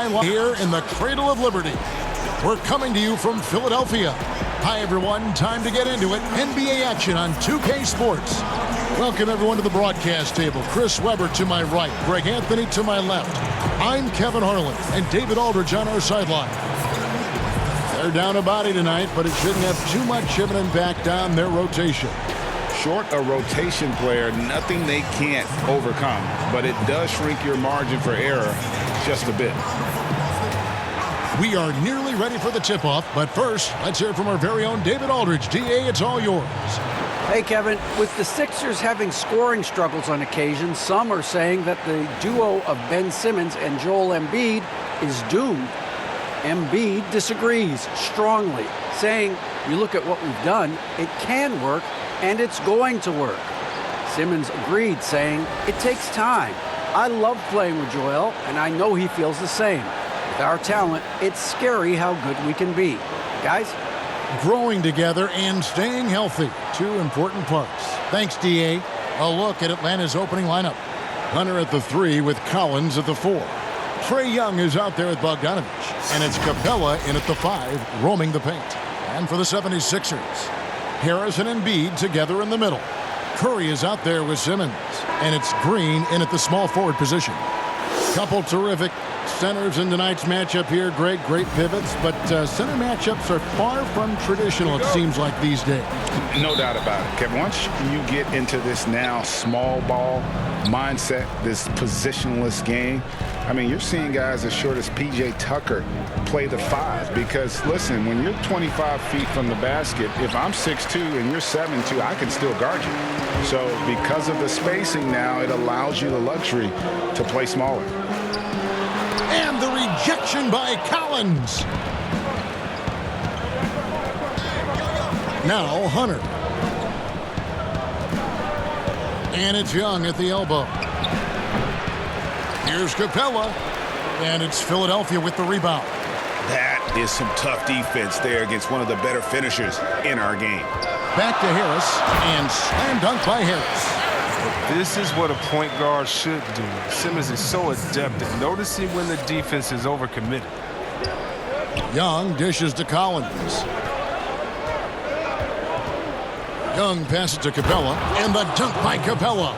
sideline here in the cradle of liberty. We're coming to you from Philadelphia. Hi, everyone. Time to get into it. NBA action on 2K Sports. Welcome, everyone, to the broadcast table. Chris Webber to my right, Greg Anthony to my left. I'm Kevin Harlan, and David Aldridge on our sideline. They're down a body tonight, but it shouldn't have too much of an impact on their rotation. Short a rotation player, nothing they can't overcome, but it does shrink your margin for error just a bit. We are nearly ready for the tip-off, but first, let's hear from our very own David Aldridge. DA, it's all yours. Hey, Kevin. With the Sixers having scoring struggles on occasion, some are saying that the duo of Ben Simmons and Joel Embiid is doomed. Embiid disagrees strongly, saying, you look at what we've done, it can work, and it's going to work. Simmons agreed, saying, it takes time. I love playing with Joel, and I know he feels the same. With our talent, it's scary how good we can be. Guys? Growing together and staying healthy. Two important parts. Thanks, DA. A look at Atlanta's opening lineup. Hunter at the 3 with Collins at the 4. Trae Young is out there with Bogdanovich. And it's Capella in at the 5, roaming the paint. And for the 76ers, Harris and Embiid together in the middle. Curry is out there with Simmons. And it's Green in at the small forward position. Couple terrific centers in tonight's matchup here. Great pivots, but center matchups are far from traditional, it seems like, these days. No doubt about it, Kevin. Once you get into this now small ball mindset, this positionless game, I mean, you're seeing guys as short as P.J. Tucker play the 5 because, listen, when you're 25 feet from the basket, if I'm 6'2" and you're 7'2", I can still guard you. So because of the spacing now, it allows you the luxury to play smaller. And the rejection by Collins. Now Hunter. And it's Young at the elbow. Here's Capella. And it's Philadelphia with the rebound. That is some tough defense there against one of the better finishers in our game. Back to Harris. And slam dunk by Harris. This is what a point guard should do. Simmons is so adept at noticing when the defense is overcommitted. Young dishes to Collins. Young passes to Capella, and the dunk by Capella.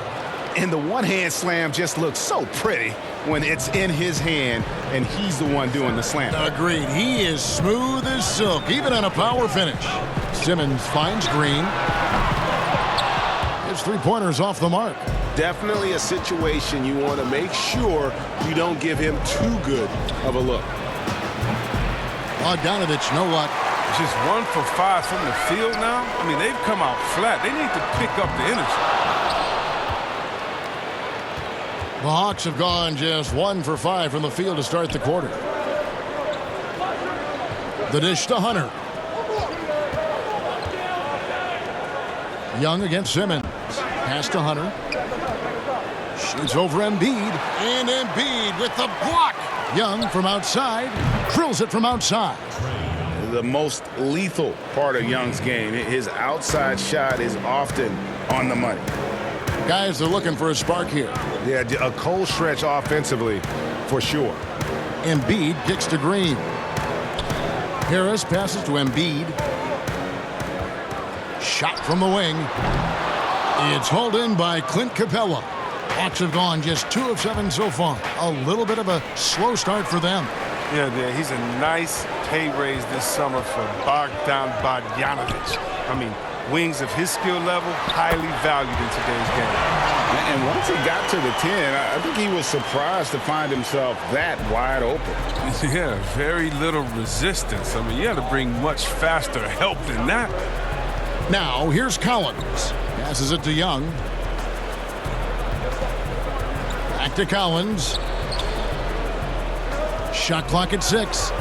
And the one-hand slam just looks so pretty when it's in his hand, and he's the one doing the slam. Agreed. He is smooth as silk, even on a power finish. Simmons finds Green. His three-pointer's off the mark. Definitely a situation you want to make sure you don't give him too good of a look. Bogdanovich, no luck. Just 1 for 5 from the field now. I mean, they've come out flat. They need to pick up the energy. The Hawks have gone just 1 for 5 from the field to start the quarter. The dish to Hunter. Young against Simmons. Pass to Hunter. Shoots over Embiid. And Embiid with the block. Young from outside. Drills it from outside. The most lethal part of Young's game. His outside shot is often on the money. Guys, they're looking for a spark here. Yeah, a cold stretch offensively for sure. Embiid kicks to Green. Harris passes to Embiid. Shot from the wing. It's hauled in by Clint Capella. Hawks have gone just 2 of 7 so far. A little bit of a slow start for them. Yeah, he's a nice pay raise this summer for Bogdanovich. I mean, wings of his skill level, highly valued in today's game. And once he got to the 10, I think he was surprised to find himself that wide open. Yeah, very little resistance. I mean, you had to bring much faster help than that. Now, here's Collins. Passes it to Young. Back to Collins. Shot clock at 6.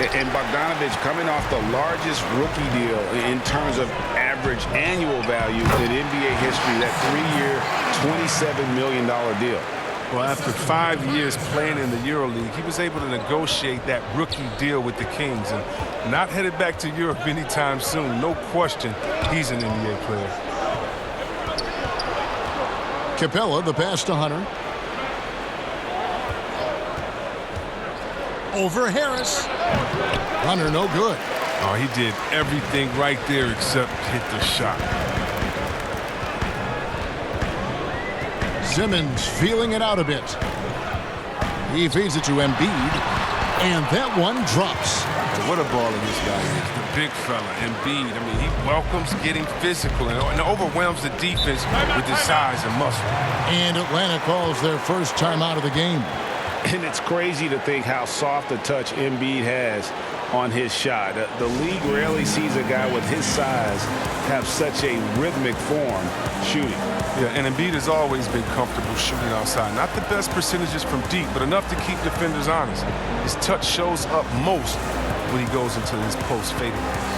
And Bogdanovich coming off the largest rookie deal in terms of average annual value in NBA history, that 3-year, $27 million deal. Well, after 5 years playing in the EuroLeague, he was able to negotiate that rookie deal with the Kings. And not headed back to Europe anytime soon. No question, he's an NBA player. Capella, the pass to Hunter. over Harris. Runner no good. Oh, he did everything right there except hit the shot. Simmons feeling it out a bit. He feeds it to Embiid, and that one drops. What a baller this guy is, the big fella, Embiid. I mean, he welcomes getting physical and overwhelms the defense with his size and muscle. And Atlanta calls their first time out of the game. And it's crazy to think how soft a touch Embiid has on his shot. The league rarely sees a guy with his size have such a rhythmic form shooting. Yeah, and Embiid has always been comfortable shooting outside. Not the best percentages from deep, but enough to keep defenders honest. His touch shows up most when he goes into his post fadeaways.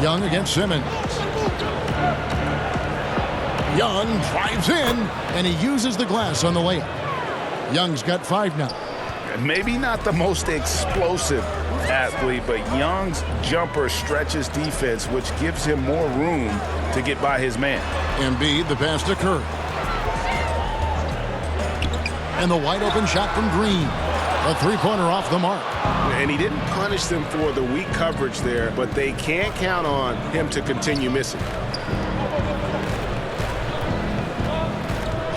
Young against Simmons. Young drives in, and he uses the glass on the layup. Young's got 5 now. Maybe not the most explosive athlete, but Young's jumper stretches defense, which gives him more room to get by his man. Embiid, the pass to Kerr. And the wide open shot from Green. A three-pointer off the mark. And he didn't punish them for the weak coverage there, but they can't count on him to continue missing.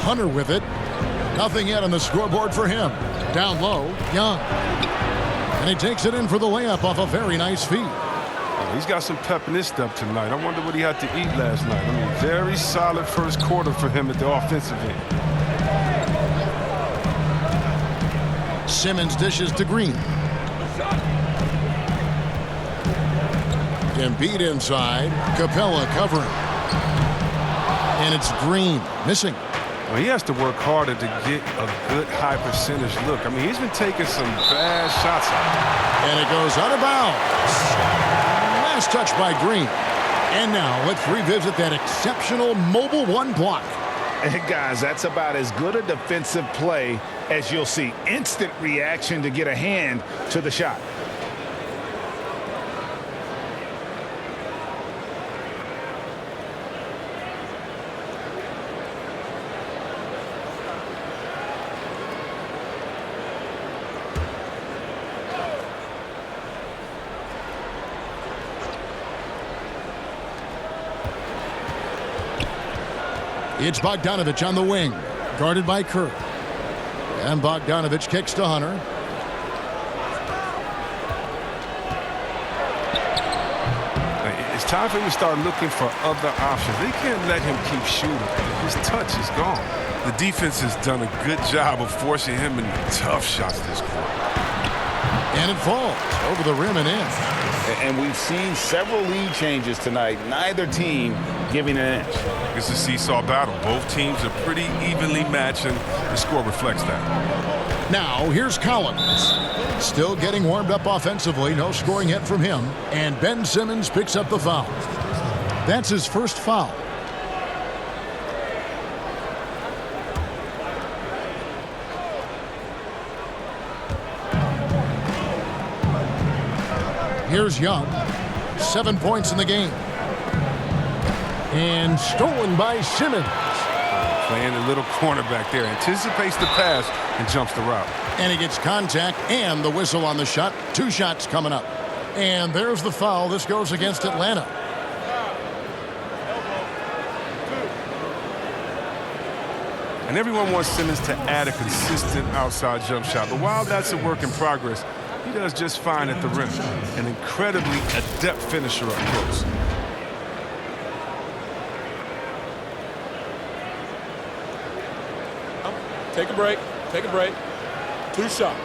Hunter with it. Nothing yet on the scoreboard for him. Down low, Young. And he takes it in for the layup off a very nice feed. He's got some pep in his step tonight. I wonder what he had to eat last night. I mean, very solid first quarter for him at the offensive end. Simmons dishes to Green. Embiid inside. Capella covering. And it's Green missing. Well, he has to work harder to get a good high percentage look. I mean, he's been taking some bad shots out. And it goes out of bounds. Last touch by Green. And now let's revisit that exceptional mobile one block. And guys, that's about as good a defensive play as you'll see. Instant reaction to get a hand to the shot. It's Bogdanovich on the wing, guarded by Kerr. And Bogdanovich kicks to Hunter. It's time for him to start looking for other options. They can't let him keep shooting. His touch is gone. The defense has done a good job of forcing him into tough shots this quarter. And it falls over the rim and in. And we've seen several lead changes tonight. Neither team giving an inch. It's a seesaw battle. Both teams are pretty evenly matched, and the score reflects that. Now, here's Collins. Still getting warmed up offensively. No scoring yet from him. And Ben Simmons picks up the foul. That's his first foul. Here's Young. 7 points in the game. And stolen by Simmons. Playing a little cornerback there. Anticipates the pass and jumps the route. And he gets contact and the whistle on the shot. 2 shots coming up. And there's the foul. This goes against Atlanta. And everyone wants Simmons to add a consistent outside jump shot. But while that's a work in progress, he does just fine at the rim. An incredibly adept finisher up close. Take a break. Take a break. 2 shots.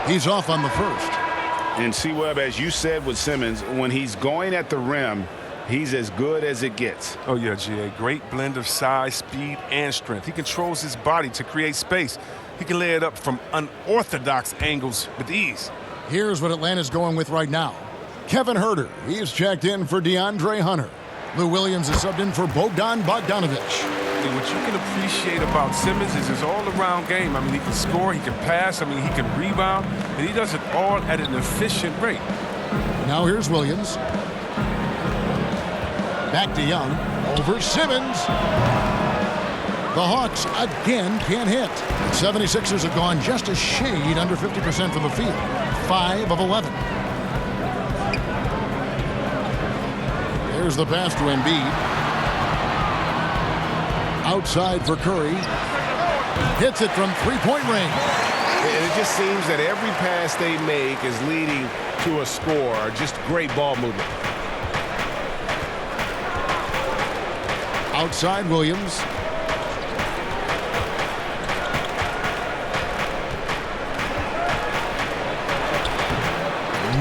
He's off on the first. And C-Webb, as you said with Simmons, when he's going at the rim, He's as good as it gets. Oh, yeah, G.A. Great blend of size, speed, and strength. He controls his body to create space. He can lay it up from unorthodox angles with ease. Here's what Atlanta's going with right now. Kevin Huerter, he's checked in for DeAndre Hunter. Lou Williams is subbed in for Bogdan Bogdanovic. And what you can appreciate about Simmons is his all-around game. I mean, he can score, he can pass, he can rebound, and he does it all at an efficient rate. Now here's Williams. Back to Young. Over Simmons. The Hawks again can't hit. The 76ers have gone just a shade under 50% from the field. 5 of 11. There's the pass to Embiid. Outside for Curry. Hits it from three-point range. And it just seems that every pass they make is leading to a score. Just great ball movement. Outside Williams.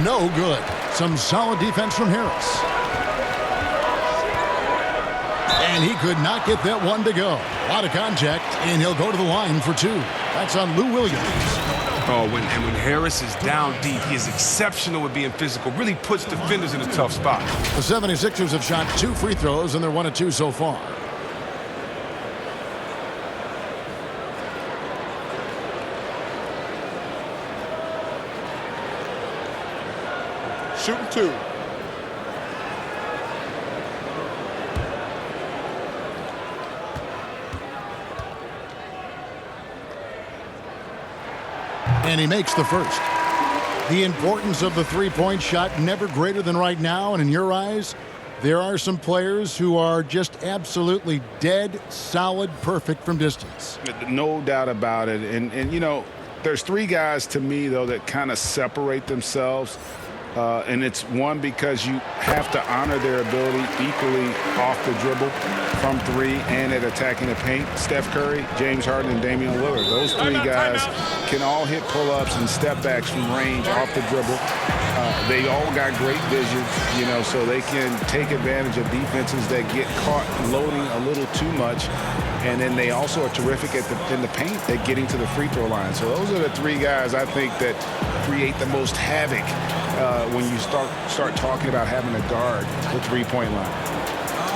No good. Some solid defense from Harris. And he could not get that one to go. A lot of contact, and he'll go to the line for 2. That's on Lou Williams. Oh, when Harris is down deep, he is exceptional at being physical. Really puts defenders in a tough spot. The 76ers have shot 2 free throws, and they're 1 of 2 so far. Shooting 2. And he makes the first. The importance of the three-point shot never greater than right now, and in your eyes, there are some players who are just absolutely dead, solid, perfect from distance. No doubt about it. And you know, there's 3 guys to me, though, that kind of separate themselves. And it's one, because you have to honor their ability equally off the dribble from 3 and at attacking the paint. Steph Curry, James Harden, and Damian Lillard. Those 3 guys can all hit pull-ups and step-backs from range off the dribble. They all got great vision, you know, so they can take advantage of defenses that get caught loading a little too much. And then they also are terrific in the paint at getting to the free throw line. So those are the 3 guys I think that create the most havoc when you start talking about having to guard the three-point line.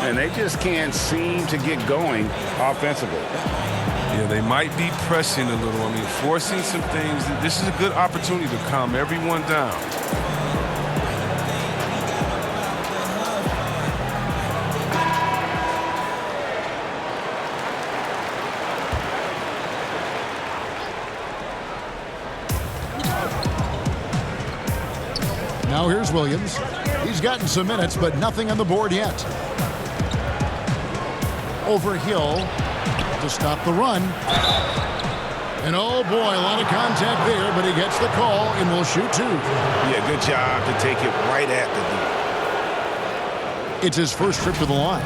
And they just can't seem to get going offensively. Yeah, they might be pressing a little. I mean, forcing some things. This is a good opportunity to calm everyone down. Now here's Williams. He's gotten some minutes, but nothing on the board yet. Over Hill to stop the run. And oh boy, a lot of contact there, but he gets the call and will shoot 2. Yeah, good job to take it right at the D. It's his first trip to the line.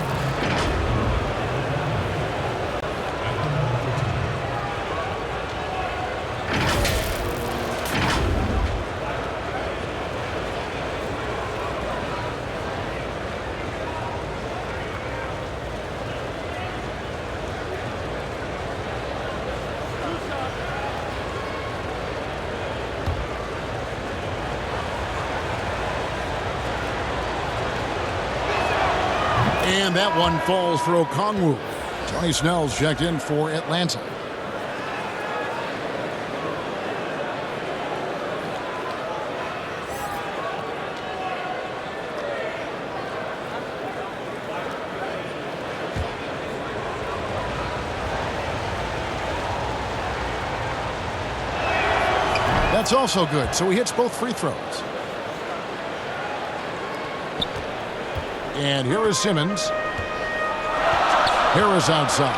And that one falls for Okongwu. Tony Snell's checked in for Atlanta. That's also good, so he hits both free throws. And here is Simmons. Harris outside.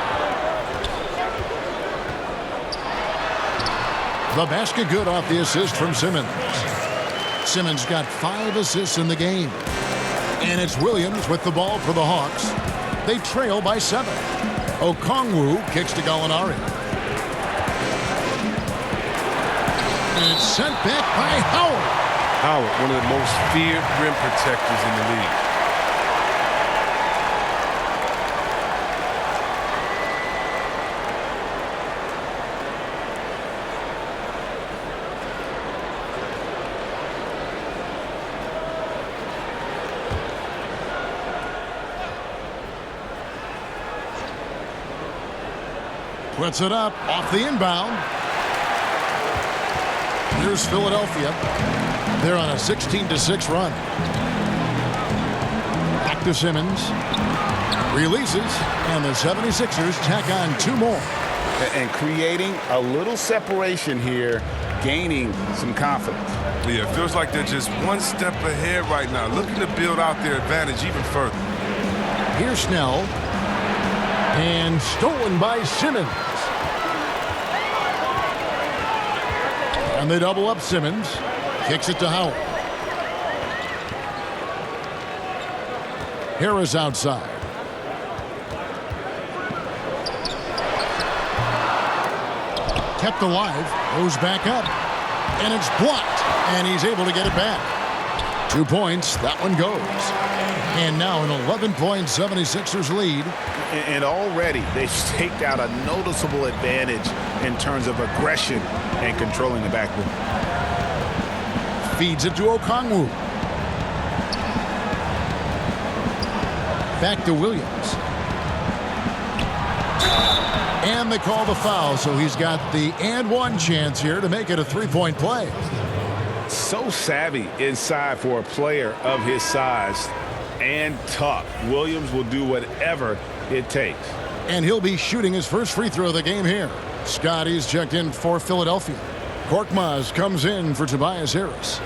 The basket good off the assist from Simmons. Simmons got 5 assists in the game. And it's Williams with the ball for the Hawks. They trail by 7. Okongwu kicks to Gallinari. And it's sent back by Howard. Howard, one of the most feared rim protectors in the league. Puts it up off the inbound. Here's Philadelphia. They're on a 16-6 run. Back to Simmons. Releases, and the 76ers tack on 2 more. And creating a little separation here, gaining some confidence. Yeah, it feels like they're just one step ahead right now, looking to build out their advantage even further. Here's Snell. And stolen by Simmons. And they double up Simmons. Kicks it to Howard. Harris outside. Kept alive. Goes back up. And it's blocked. And he's able to get it back. 2 points. That one goes. And now an 11-point 76ers lead. And already they've staked out a noticeable advantage in terms of aggression and controlling the backboard. Feeds it to Okongwu. Back to Williams. And they call the foul, so he's got the and one chance here to make it a 3-point play. So savvy inside for a player of his size and tough. Williams will do whatever it takes. And he'll be shooting his first free throw of the game here. Scotty's checked in for Philadelphia. Korkmaz comes in for Tobias Harris.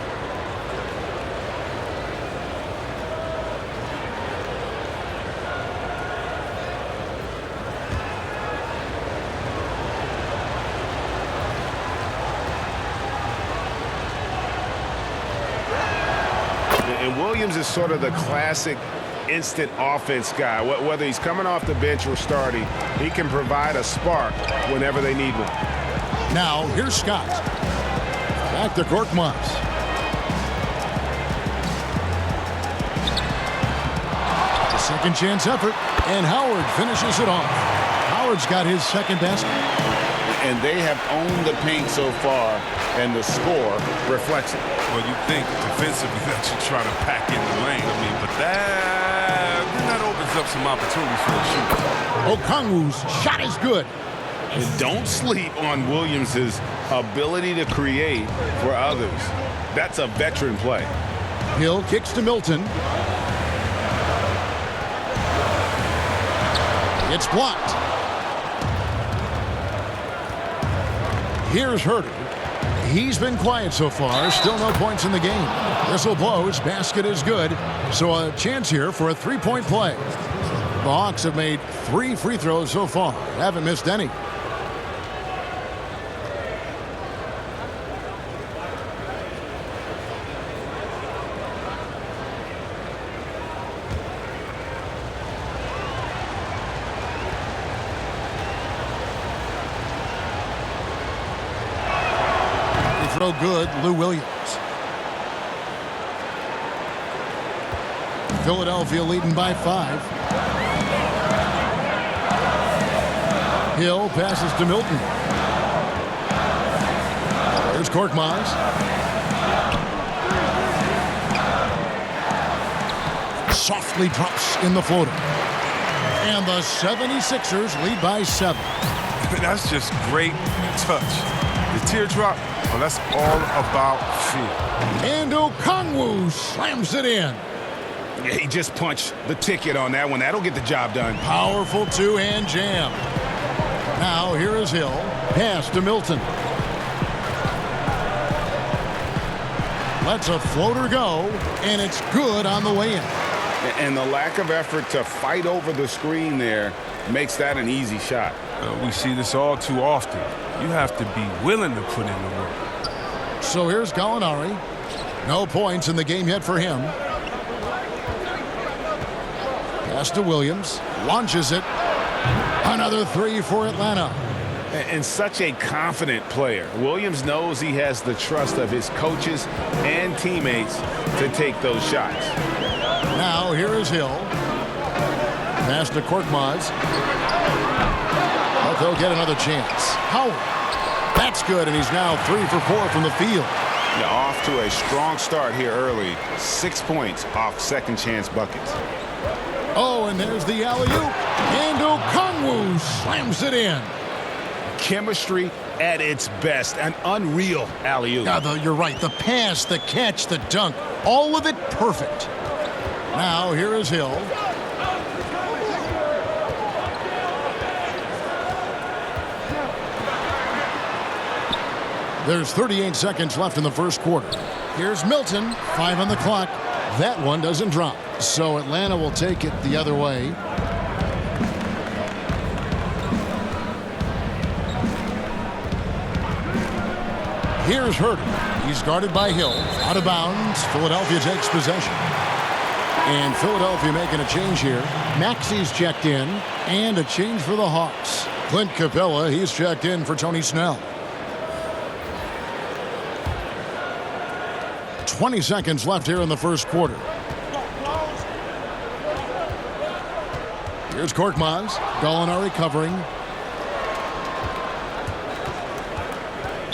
And Williams is sort of the classic instant offense guy. Whether he's coming off the bench or starting, he can provide a spark whenever they need one. Now, here's Scott. Back to Korkmaz. A second chance effort, and Howard finishes it off. Howard's got his second basket. And they have owned the paint so far, and the score reflects it. Well, you think defensively that you try to pack in the lane. I mean, but that opens up some opportunities for the shooter. Okongwu's shot is good. And don't sleep on Williams' ability to create for others. That's a veteran play. Hill kicks to Milton. It's blocked. Here's Herter. He's been quiet so far. Still no points in the game. Whistle blows. Basket is good. So a chance here for a 3-point play. The Hawks have made 3 free throws so far. Haven't missed any. Throw good, Lou Williams. Philadelphia leading by 5. Hill passes to Milton. There's Korkmaz. Softly drops in the floater. And the 76ers lead by 7. That's just great touch. The teardrop, well, that's all about feel. And Okongwu slams it in. Yeah, he just punched the ticket on that one. That'll get the job done. Powerful two-hand jam. Now here is Hill. Pass to Milton. Lets a floater go, and it's good on the way in. And the lack of effort to fight over the screen there makes that an easy shot. We see this all too often. You have to be willing to put in the work. So here's Gallinari. No points in the game yet for him. Pass to Williams. Launches it. Another 3 for Atlanta. And such a confident player. Williams knows he has the trust of his coaches and teammates to take those shots. Now here is Hill. Pass to Korkmaz. But they'll get another chance. Howard. That's good, and he's now 3 for 4 from the field. Yeah, off to a strong start here early. 6 points off second chance buckets. Oh, and there's the alley-oop. And Okongwu slams it in. Chemistry at its best. An unreal alley-oop. Yeah, you're right. The pass, the catch, the dunk, all of it perfect. Now, here is Hill. There's 38 seconds left in the first quarter. Here's Milton, 5 on the clock. That one doesn't drop. So Atlanta will take it the other way. Here's Herter. He's guarded by Hill. Out of bounds. Philadelphia takes possession. And Philadelphia making a change here. Maxi's checked in. And a change for the Hawks. Clint Capella, he's checked in for Tony Snell. 20 seconds left here in the first quarter. Here's Korkmaz. Gallinari covering.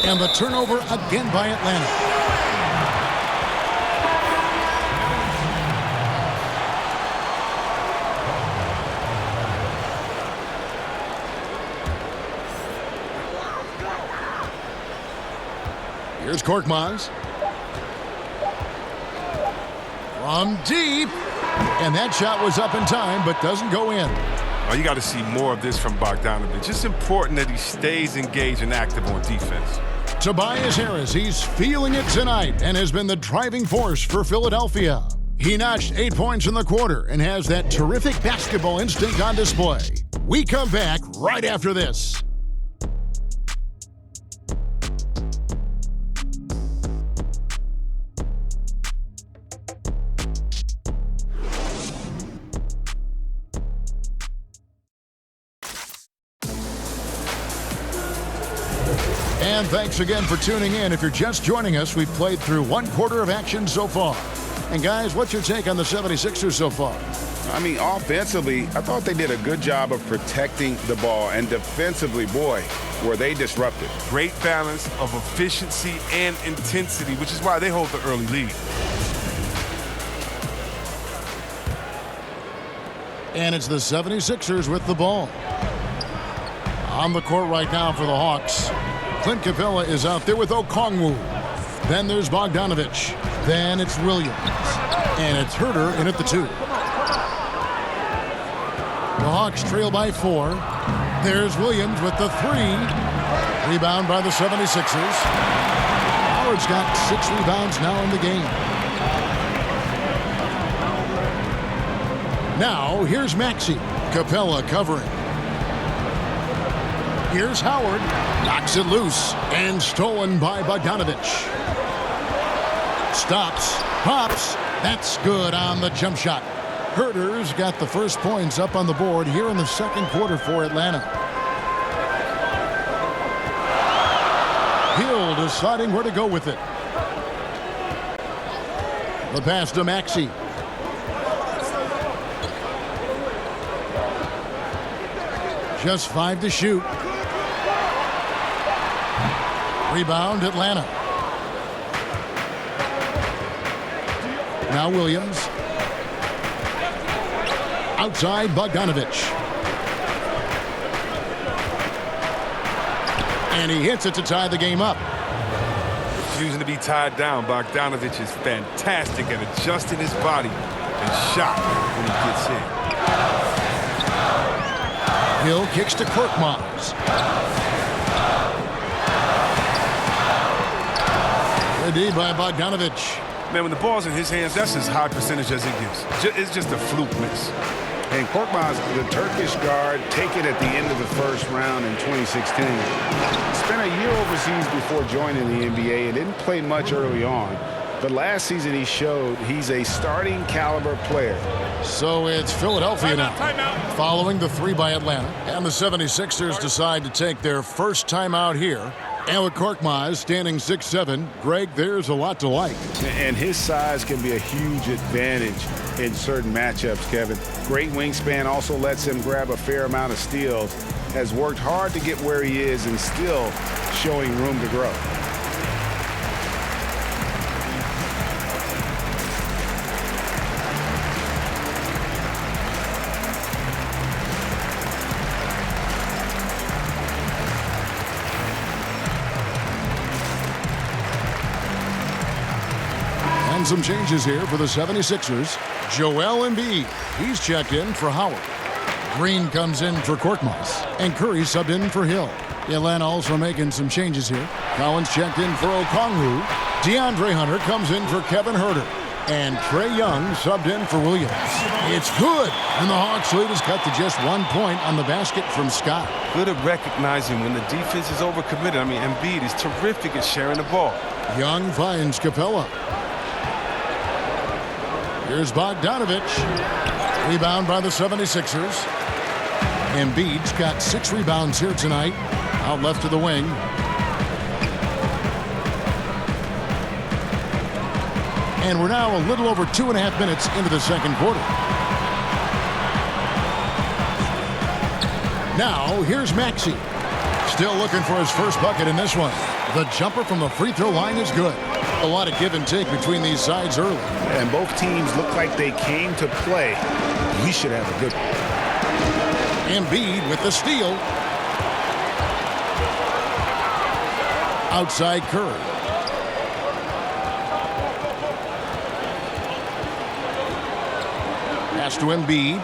And the turnover again by Atlanta. Here's Korkmaz. From deep. And that shot was up in time, but doesn't go in. Oh, you got to see more of this from Bogdanović. It's important that he stays engaged and active on defense. Tobias Harris, he's feeling it tonight and has been the driving force for Philadelphia. He notched 8 points in the quarter and has that terrific basketball instinct on display. We come back right after this. And thanks again for tuning in. If you're just joining us, we've played through one quarter of action so far. And guys, what's your take on the 76ers so far? I mean, offensively, I thought they did a good job of protecting the ball. And defensively, boy, were they disruptive. Great balance of efficiency and intensity, which is why they hold the early lead. And it's the 76ers with the ball. On the court right now for the Hawks. Clint Capella is out there with Okongwu. Then there's Bogdanović. Then it's Williams. And it's Herter in at the 2. The Hawks trail by 4. There's Williams with the 3. Rebound by the 76ers. Howard's got 6 rebounds now in the game. Now, here's Maxey. Capella covering. Here's Howard. Knocks it loose. And stolen by Bogdanović. Stops. Pops. That's good on the jump shot. Herter's got the first points up on the board here in the second quarter for Atlanta. Hill deciding where to go with it. The pass to Maxey. Just 5 to shoot. Rebound, Atlanta. Now Williams. Outside, Bogdanović. And he hits it to tie the game up. Refusing to be tied down, Bogdanović is fantastic at adjusting his body and shot when he gets in. Hill kicks to Korkmaz. Ready by Bogdanović. Man, when the ball's in his hands, that's as high percentage as it gets. It's just a fluke miss. And Korkmaz, the Turkish guard, taken at the end of the first round in 2016. Spent a year overseas before joining the NBA and didn't play much early on. But last season he showed he's a starting caliber player. So it's Philadelphia now, following the 3 by Atlanta. And the 76ers decide to take their first timeout here. And with Korkmaz standing 6'7", Greg, there's a lot to like. And his size can be a huge advantage in certain matchups, Kevin. Great wingspan also lets him grab a fair amount of steals. Has worked hard to get where he is and still showing room to grow. some changes here for the 76ers. Joel Embiid, he's checked in for Howard. Green comes in for Korkmaz, and Curry subbed in for Hill. Atlanta also making some changes here. Collins checked in for Okongwu. DeAndre Hunter comes in for Kevin Huerter. And Trae Young subbed in for Williams. It's good, and the Hawks lead is cut to just 1 point on the basket from Scott. Good at recognizing when the defense is overcommitted. I mean, Embiid is terrific at sharing the ball. Young finds Capella. Here's Bogdanovich. Rebound by the 76ers. Embiid's got 6 rebounds here tonight. Out left to the wing. And we're now a little over 2.5 minutes into the second quarter. Now, here's Maxey. Still looking for his first bucket in this one. The jumper from the free throw line is good. A lot of give and take between these sides early. And both teams look like they came to play. We should have a good one. Embiid with the steal. Outside Curry. Pass to Embiid.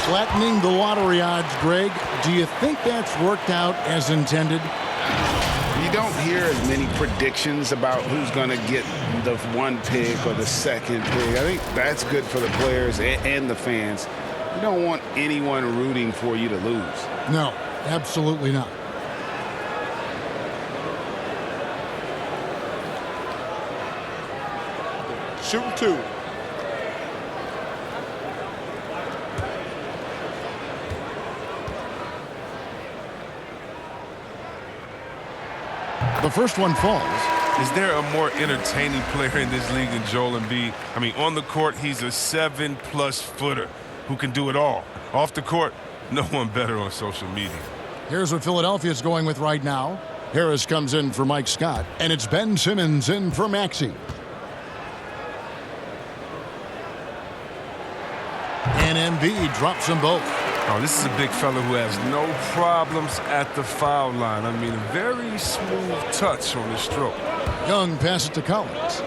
Flattening the lottery odds, Greg. Do you think that's worked out as intended? You don't hear as many predictions about who's going to get the 1 pick or the 2nd pick. I think that's good for the players and the fans. You don't want anyone rooting for you to lose. No, absolutely not. Shooting 2. The first one falls. Is there a more entertaining player in this league than Joel Embiid? I mean, on the court, he's a 7+ footer who can do it all. Off the court, no one better on social media. Here's what Philadelphia's going with right now. Harris comes in for Mike Scott, and it's Ben Simmons in for Maxey. And Embiid drops them both. Oh, this is a big fella who has no problems at the foul line. I mean, a very smooth touch on his stroke. Young passes to Collins.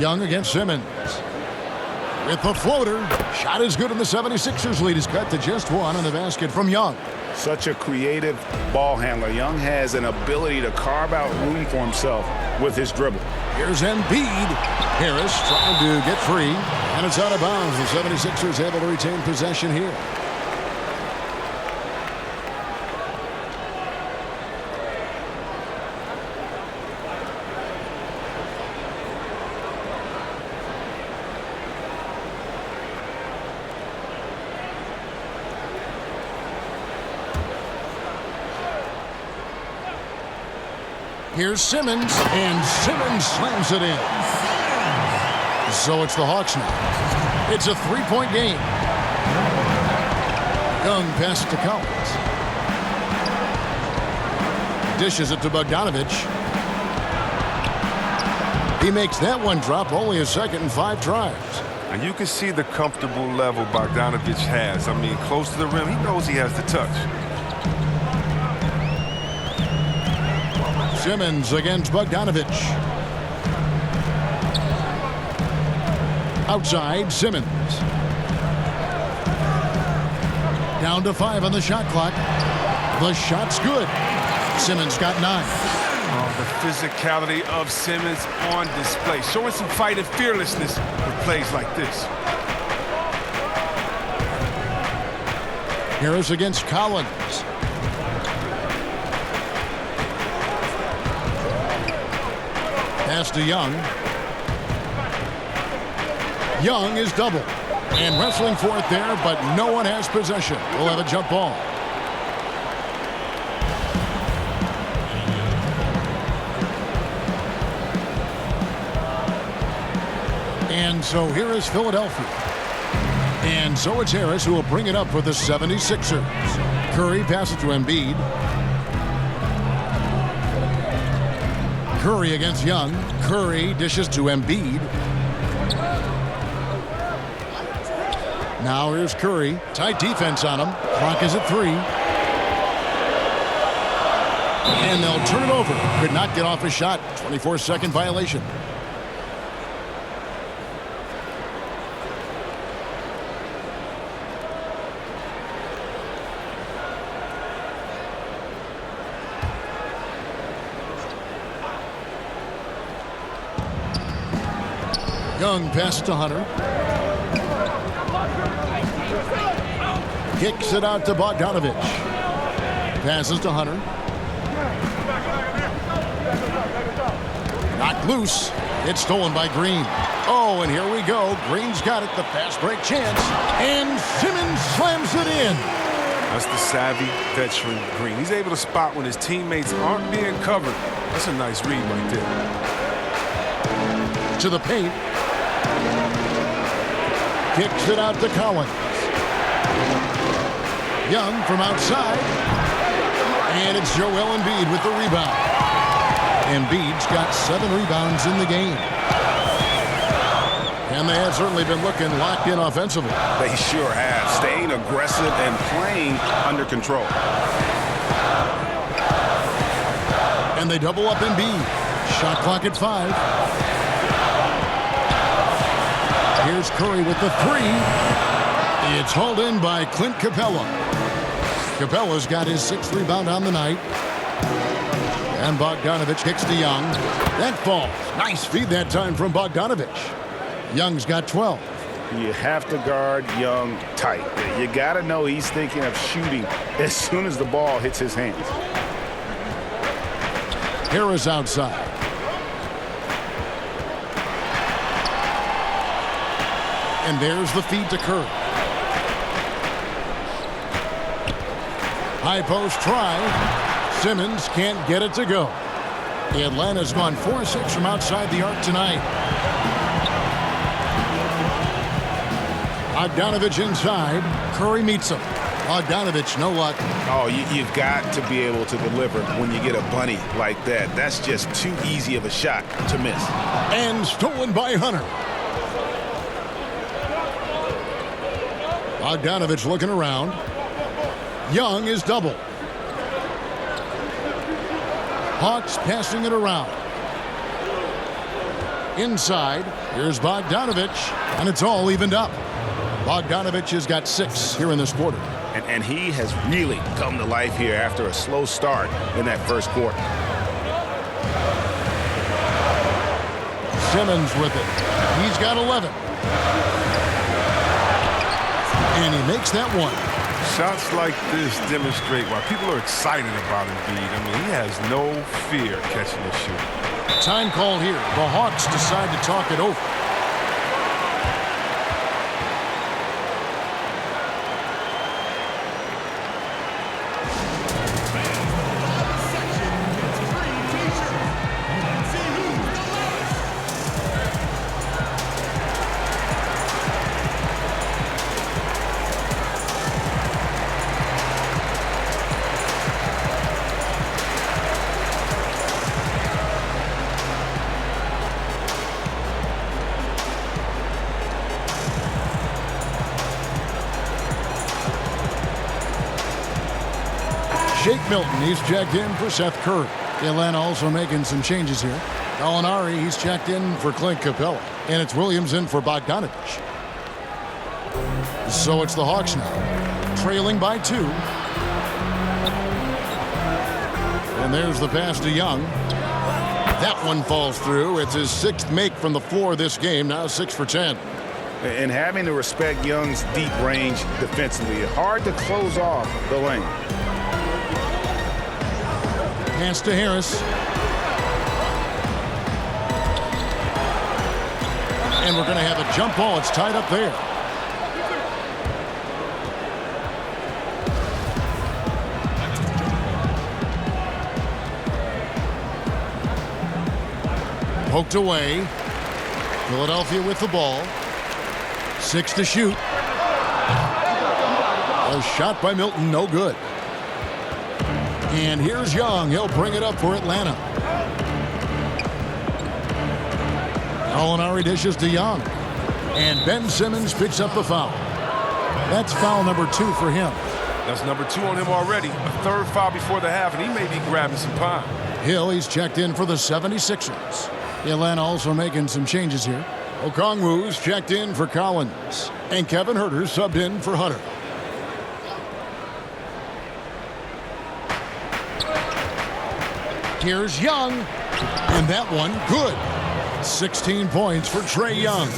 Young against Simmons. With the floater. Shot is good, and the 76ers lead is cut to just 1 on the basket from Young. Such a creative ball handler. Young has an ability to carve out room for himself with his dribble. Here's Embiid. Harris trying to get free, and it's out of bounds. The 76ers able to retain possession here. Here's Simmons, and Simmons slams it in. So it's the Hawks now. It's a 3-point game. Young passes to Collins. Dishes it to Bogdanovich. He makes that one drop, only a second and 5 tries. And you can see the comfortable level Bogdanovich has. I mean, close to the rim, he knows he has the touch. Simmons against Bogdanovich. Outside, Simmons. Down to 5 on the shot clock. The shot's good. Simmons got 9. Oh, the physicality of Simmons on display. Showing some fight and fearlessness with plays like this. Harris against Collins. Pass to Young. Young is double. And wrestling for it there, but no one has possession. We'll have a jump ball. And so here is Philadelphia. And so it's Harris who will bring it up for the 76ers. Curry passes to Embiid. Curry against Young. Curry dishes to Embiid. Now here's Curry. Tight defense on him. Clock is at 3. And they'll turn it over. Could not get off a shot. 24-second violation. Young passes to Hunter. Kicks it out to Bogdanovich. Passes to Hunter. Knocked loose. It's stolen by Green. Oh, and here we go. Green's got it. The fast break chance. And Simmons slams it in. That's the savvy veteran Green. He's able to spot when his teammates aren't being covered. That's a nice read right there. To the paint. Kicks it out to Collins. Young from outside. And it's Joel Embiid with the rebound. Embiid's got 7 rebounds in the game. And they have certainly been looking locked in offensively. They sure have. Staying aggressive and playing under control. And they double up Embiid. Shot clock at 5. Here's Curry with the 3. It's hauled in by Clint Capella. Capella's got his 6th rebound on the night. And Bogdanovich kicks to Young. That falls. Nice feed that time from Bogdanovich. Young's got 12. You have to guard Young tight. You got to know he's thinking of shooting as soon as the ball hits his hands. Harris outside. And there's the feed to Curry. High post try. Simmons can't get it to go. Atlanta's gone 4-6 from outside the arc tonight. Bogdanovich inside. Curry meets him. Bogdanovich, no luck. Oh, you've got to be able to deliver when you get a bunny like that. That's just too easy of a shot to miss. And stolen by Hunter. Bogdanovich looking around. Young is double. Hawks passing it around. Inside, here's Bogdanovich, and it's all evened up. Bogdanovich has got 6 here in this quarter. And he has really come to life here after a slow start in that first quarter. Simmons with it. He's got 11. And he makes that one. Shots like this demonstrate why people are excited about Embiid. I mean, he has no fear catching this shoot. Time call here. The Hawks decide to talk it over. Jake Milton, he's checked in for Seth Curry. Atlanta also making some changes here. Gallinari, he's checked in for Clint Capella. And it's Williams in for Bogdanovich. So it's the Hawks now, trailing by 2. And there's the pass to Young. That one falls through. It's his 6th make from the floor this game, now 6 for 10. And having to respect Young's deep range defensively, hard to close off the lane. Pass to Harris. And we're going to have a jump ball. It's tied up there. Poked away. Philadelphia with the ball. 6 to shoot. A shot by Milton, no good. And here's Young. He'll bring it up for Atlanta. Gallinari dishes to Young. And Ben Simmons picks up the foul. That's foul number 2 for him. That's number 2 on him already. A third foul before the half, and he may be grabbing some time. Hill, he's checked in for the 76ers. Atlanta also making some changes here. Okongwu's checked in for Collins. And Kevin Huerter subbed in for Hunter. Here's Young. And that one, good. 16 points for Trae Young.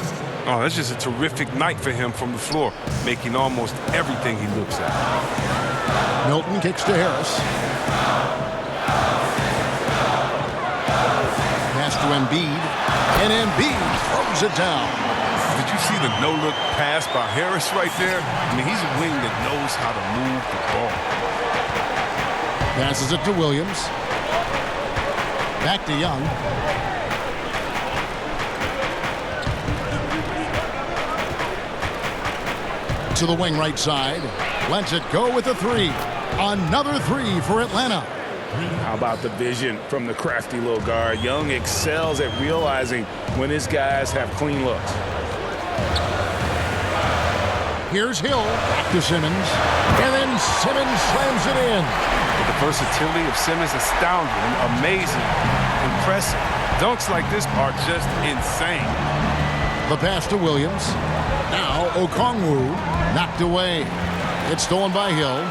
Oh, that's just a terrific night for him from the floor, making almost everything he looks at. Milton kicks to Harris. Pass to Embiid. And Embiid throws it down. Did you see the no-look pass by Harris right there? I mean, he's a wing that knows how to move the ball. Passes it to Williams. Back to Young. To the wing right side. Lets it go with a 3. Another 3 for Atlanta. How about the vision from the crafty little guard? Young excels at realizing when his guys have clean looks. Here's Hill. Back to Simmons. And then Simmons slams it in. The versatility of Simmons astounding, amazing, impressive. Dunks like this are just insane. The pass to Williams. Now Okongwu knocked away. It's stolen by Hill.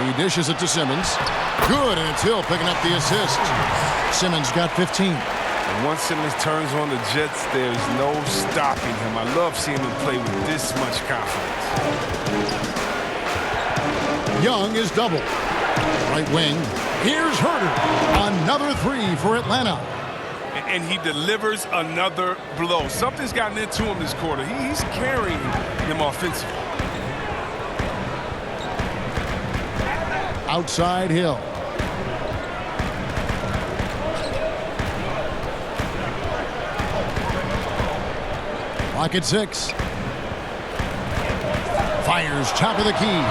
He dishes it to Simmons. Good, and it's Hill picking up the assist. Simmons got 15. And once Simmons turns on the Jets, there's no stopping him. I love seeing him play with this much confidence. Young is double. Right wing. Here's Huerter. Another 3 for Atlanta. And he delivers another blow. Something's gotten into him this quarter. He's carrying them offensively. Outside Hill. Clock at 6. Fires top of the key.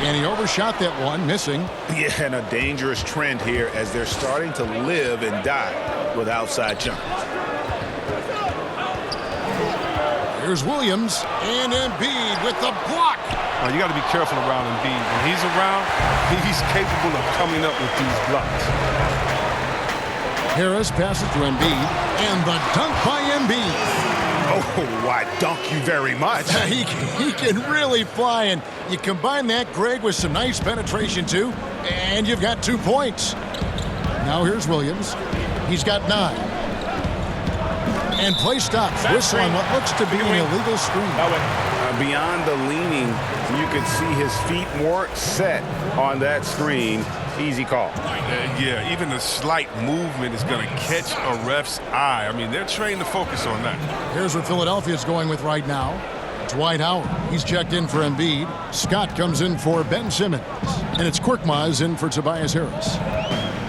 And he overshot that one, missing. Yeah, and a dangerous trend here as they're starting to live and die with outside jumpers. Here's Williams and Embiid with the block. Oh, you got to be careful around Embiid. When he's around, he's capable of coming up with these blocks. Harris passes to Embiid, and the dunk by Embiid. Oh, why, dunk you very much. He can really fly, and you combine that, Greg, with some nice penetration, too, and you've got 2 points. Now here's Williams. He's got 9. And play stops. Whistle on what looks to be an illegal screen. Beyond the leaning, you could see his feet more set on that screen. Easy call. Yeah, even a slight movement is going to catch a ref's eye. I mean, they're trained to focus on that. Here's what Philadelphia's going with right now. Dwight Howard. He's checked in for Embiid. Scott comes in for Ben Simmons. And it's Korkmaz in for Tobias Harris.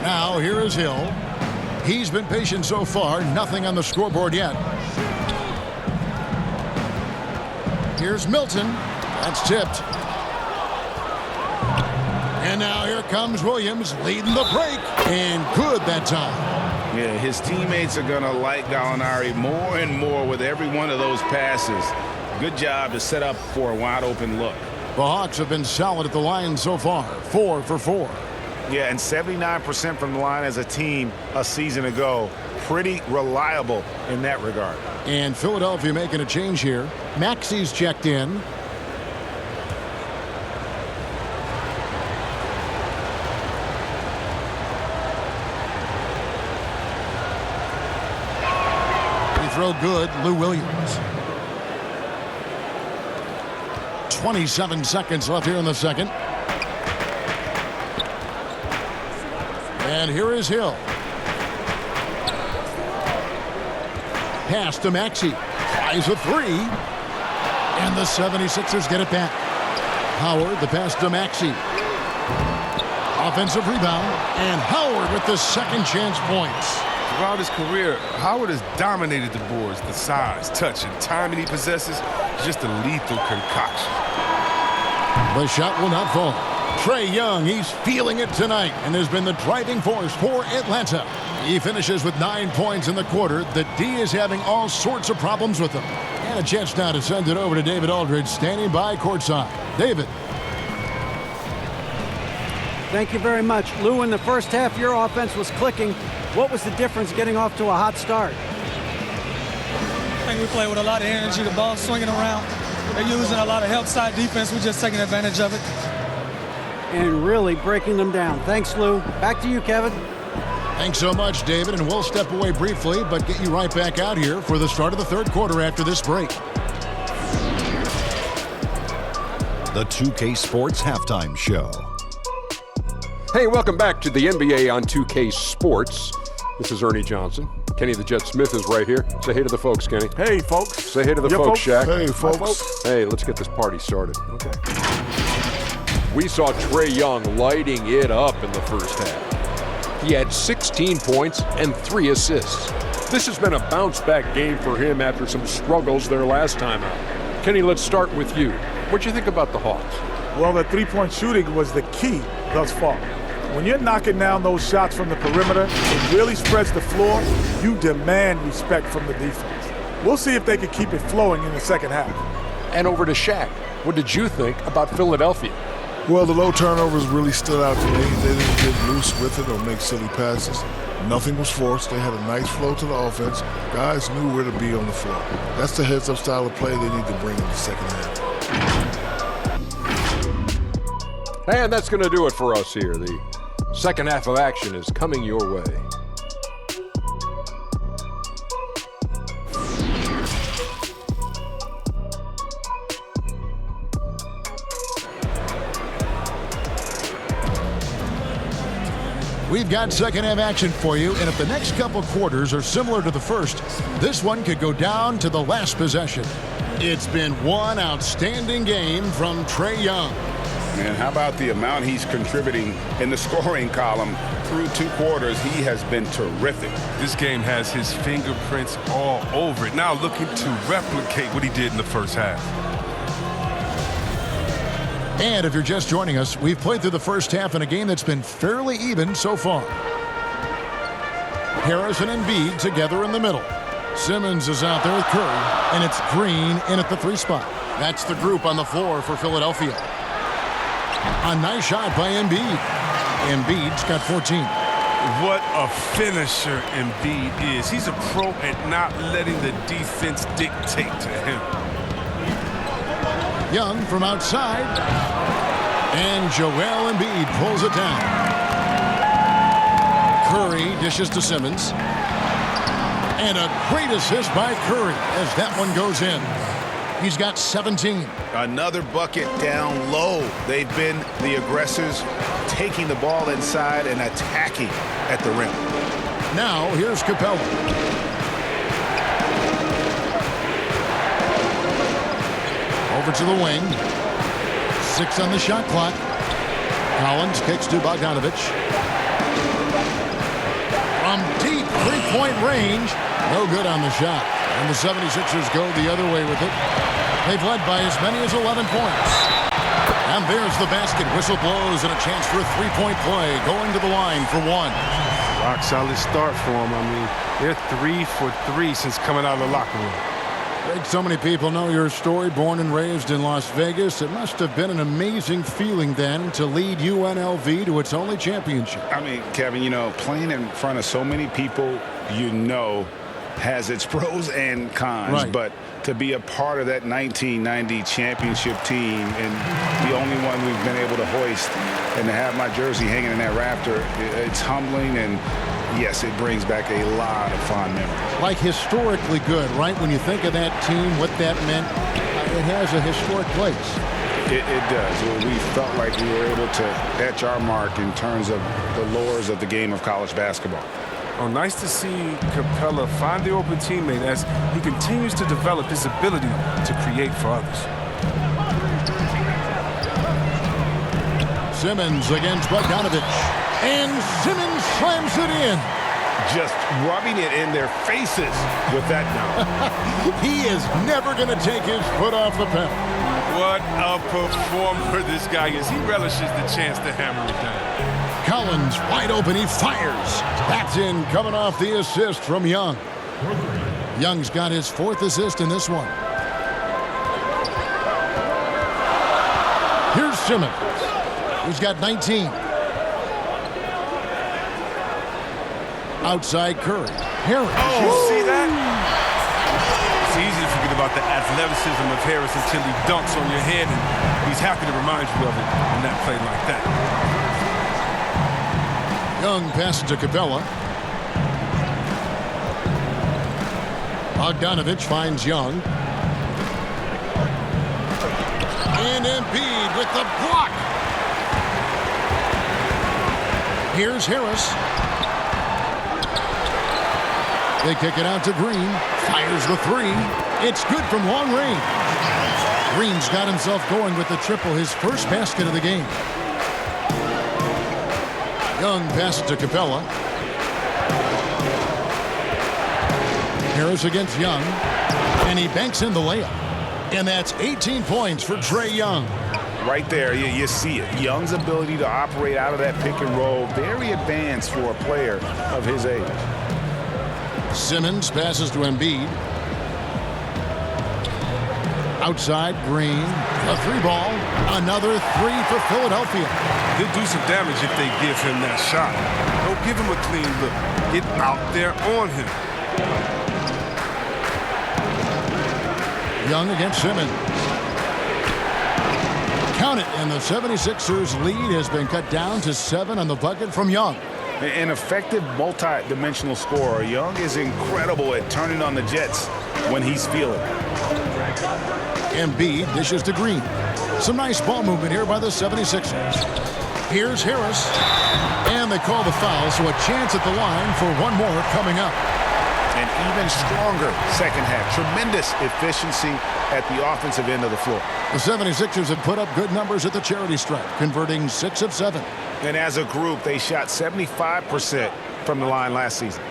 Now, here is Hill. He's been patient so far. Nothing on the scoreboard yet. Here's Milton. That's tipped. And now here comes Williams leading the break. And good that time. Yeah, his teammates are going to like Gallinari more and more with every one of those passes. Good job to set up for a wide-open look. The Hawks have been solid at the line so far. 4 for 4. Yeah, and 79% from the line as a team a season ago. Pretty reliable in that regard. And Philadelphia making a change here. Maxi's checked in. Throw good, Lou Williams. 27 seconds left here in the second. And here is Hill. Pass to Maxey. Tries a 3. And the 76ers get it back. Howard, the pass to Maxey. Offensive rebound. And Howard with the second chance points. Throughout his career, Howard has dominated the boards. The size, touch, and timing he possesses is just a lethal concoction. The shot will not fall. Trae Young, he's feeling it tonight and has been the driving force for Atlanta. He finishes with 9 points in the quarter. The D is having all sorts of problems with him. And a chance now to send it over to David Aldridge, standing by courtside. David. Thank you very much. Lou, in the first half, your offense was clicking. What was the difference getting off to a hot start? I think we played with a lot of energy. The ball swinging around. They're using a lot of help side defense. We're just taking advantage of it. And really breaking them down. Thanks, Lou. Back to you, Kevin. Thanks so much, David, and we'll step away briefly, but get you right back out here for the start of the third quarter after this break. The 2K Sports Halftime Show. Hey, welcome back to the NBA on 2K Sports. This is Ernie Johnson. Kenny the Jet Smith is right here. Say hey to the folks, Kenny. Hey, folks. Say hey to the folks, Shaq. Hey, folks. Hey, let's get this party started. Okay. We saw Trae Young lighting it up in the first half. He had 16 points and 3 assists. This has been a bounce-back game for him after some struggles their last time out. Kenny, let's start with you. What'd you think about the Hawks? Well, the three-point shooting was the key thus far. When you're knocking down those shots from the perimeter, it really spreads the floor. You demand respect from the defense. We'll see if they can keep it flowing in the second half. And over to Shaq. What did you think about Philadelphia? Well, the low turnovers really stood out to me. They didn't get loose with it or make silly passes. Nothing was forced. They had a nice flow to the offense. Guys knew where to be on the floor. That's the heads-up style of play they need to bring in the second half. And that's going to do it for us here. The second half of action is coming your way. We've got second half action for you, and if the next couple quarters are similar to the first, this one could go down to the last possession. It's been one outstanding game from Trae Young. And how about the amount he's contributing in the scoring column through 2 quarters? He has been terrific. This game has his fingerprints all over it. Now looking to replicate what he did in the first half. And if you're just joining us, we've played through the first half in a game that's been fairly even so far. Harris and Embiid together in the middle. Simmons is out there with Curry, and it's Green in at the 3 spot. That's the group on the floor for Philadelphia. A nice shot by Embiid. Embiid's got 14. What a finisher Embiid is. He's a pro at not letting the defense dictate to him. Young from outside. And Joel Embiid pulls it down. Curry dishes to Simmons. And a great assist by Curry as that one goes in. He's got 17. Another bucket down low. They've been the aggressors, taking the ball inside and attacking at the rim. Now here's Capella. Over to the wing. 6 on the shot clock. Collins kicks to Bogdanovich. From deep 3-point range. No good on the shot. And the 76ers go the other way with it. They've led by as many as 11 points. And there's the basket. Whistle blows and a chance for a 3-point play. Going to the line for 1. Rock solid start for them. I mean, they're 3 for 3 since coming out of the locker room. Greg, so many people know your story. Born and raised in Las Vegas. It must have been an amazing feeling then to lead UNLV to its only championship. I mean, Kevin, you know, playing in front of so many people, you know, has its pros and cons. Right. But to be a part of that 1990 championship team and the only one we've been able to hoist and to have my jersey hanging in that rafter, it's humbling, and yes, it brings back a lot of fond memories. Like historically good, right? When you think of that team, what that meant, it has a historic place. It does. We felt like we were able to etch our mark in terms of the lures of the game of college basketball. Oh, nice to see Capella find the open teammate as he continues to develop his ability to create for others. Simmons against Bogdanovich. And Simmons slams it in. Just rubbing it in their faces with that dunk. He is never going to take his foot off the pedal. What a performer this guy is. He relishes the chance to hammer it down. Collins wide open. He fires. That's in, coming off the assist from Young. Young's got his 4th assist in this one. Here's Simmons, who's got 19. Outside Curry. Harris. Oh, you see that? It's easy to forget about the athleticism of Harris until he dunks on your head, and he's happy to remind you of it in that play like that. Young passes to Capella. Bogdanovich finds Young. And Embiid with the block. Here's Harris. They kick it out to Green. Fires the 3. It's good from long range. Green's got himself going with the triple, his first basket of the game. Young passes to Capella. Harris against Young. And he banks in the layup. And that's 18 points for Trae Young. Right there, you see it. Young's ability to operate out of that pick and roll, very advanced for a player of his age. Simmons passes to Embiid. Outside, Green. A 3-ball. Another 3 for Philadelphia. He'll do some damage if they give him that shot. Don't give him a clean look. Get out there on him. Young against Simmons. Count it, and the 76ers lead has been cut down to 7 on the bucket from Young. An effective multi-dimensional scorer. Young is incredible at turning on the Jets when he's feeling. Embiid dishes to Green. Some nice ball movement here by the 76ers. Here's Harris. And they call the foul, so a chance at the line for one more coming up. An even stronger second half. Tremendous efficiency at the offensive end of the floor. The 76ers have put up good numbers at the charity stripe, converting 6 of 7. And as a group, they shot 75% from the line last season.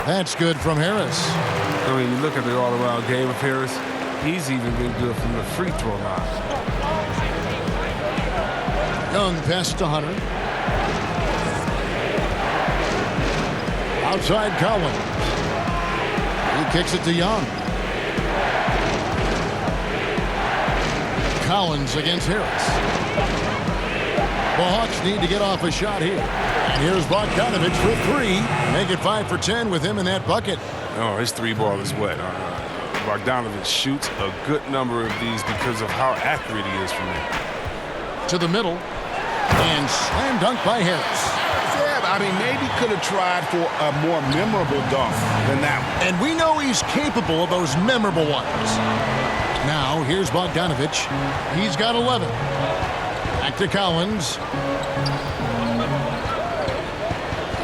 That's good from Harris. I mean, you look at the all-around game of Harris, he's even been good from the free throw line. Young pass to Hunter. Outside Collins. He kicks it to Young. Collins against Harris. The Hawks need to get off a shot here. And here's Bogdanovich for 3. Make it 5 for 10 with him in that bucket. Oh, his 3-ball is wet. Bogdanovich shoots a good number of these because of how accurate he is from there. To the middle. And slam dunk by Harris. Yeah, I mean, maybe could have tried for a more memorable dunk than that one. And we know he's capable of those memorable ones. Now, here's Bogdanovich. He's got 11. Back to Collins.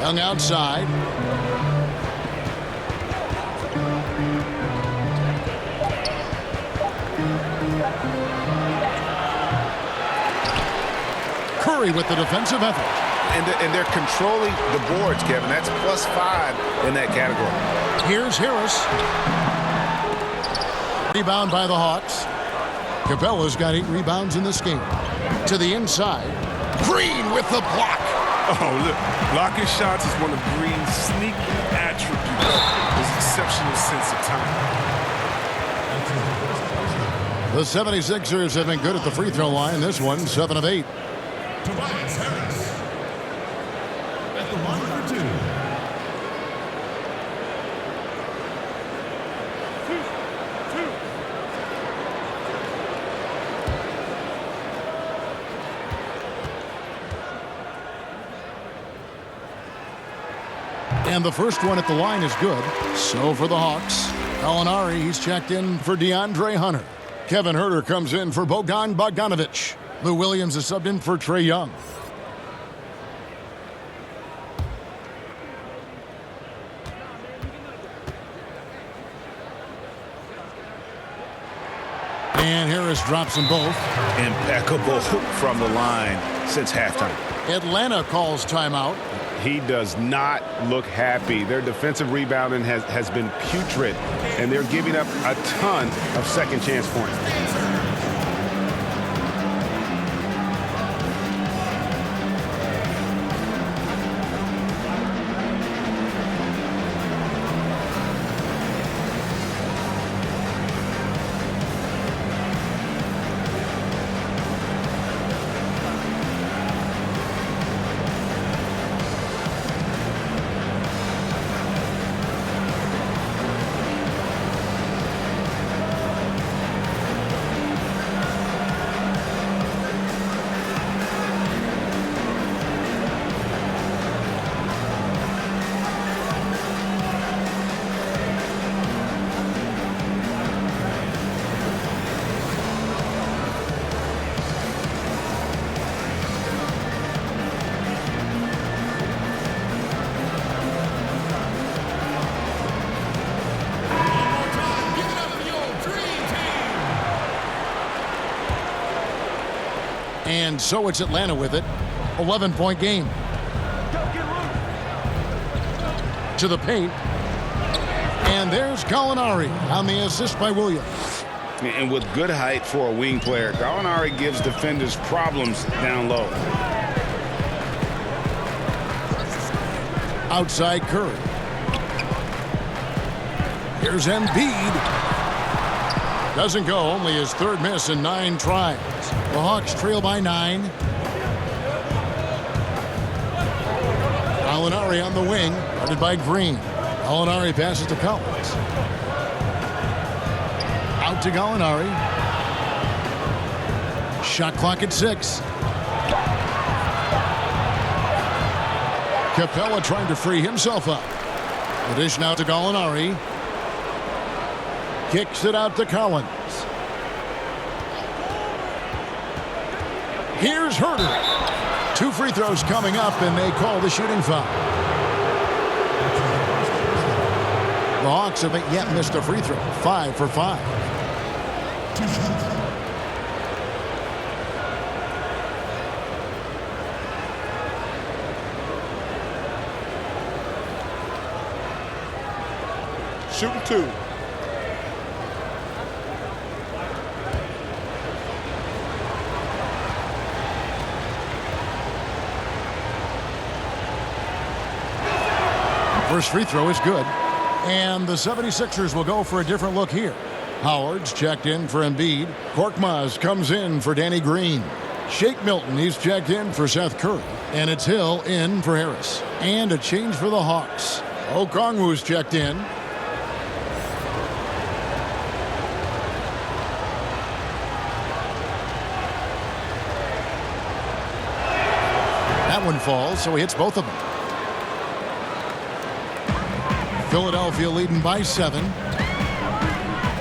Young outside. Curry with the defensive effort. And they're controlling the boards, Kevin. That's +5 in that category. Here's Harris. Rebound by the Hawks. Capella's got 8 rebounds in this game. To the inside. Green with the block. Oh, look. Blocking shots is one of Green's sneaky attributes. His exceptional sense of time. The 76ers have been good at the free throw line. This one, 7 of 8. Tobias Harris at the line for 2. And the first one at the line is good. So for the Hawks, Gallinari, he's checked in for DeAndre Hunter. Kevin Huerter comes in for Bogdan Bogdanovich. Lou Williams is subbed in for Trae Young. And Harris drops them both. Impeccable from the line since halftime. Atlanta calls timeout. He does not look happy. Their defensive rebounding has been putrid, and they're giving up a ton of second chance points. And so it's Atlanta with it. 11-point game. To the paint. And there's Gallinari on the assist by Williams. And with good height for a wing player, Gallinari gives defenders problems down low. Outside Curry. Here's Embiid. Doesn't go, only his third miss in 9 tries. The Hawks trail by 9. Gallinari on the wing, guarded by Green. Gallinari passes to Collins. Out to Gallinari. Shot clock at 6. Capella trying to free himself up. The dish now to Gallinari. Kicks it out to Collins. Here's Herter. 2 free throws coming up, and they call the shooting foul. The Hawks haven't yet missed a free throw. 5 for 5. Shooting 2. First free throw is good. And the 76ers will go for a different look here. Howard's checked in for Embiid. Korkmaz comes in for Danny Green. Shake Milton, he's checked in for Seth Curry. And it's Hill in for Harris. And a change for the Hawks. Okongwu's checked in. That one falls, so he hits both of them. Philadelphia leading by 7.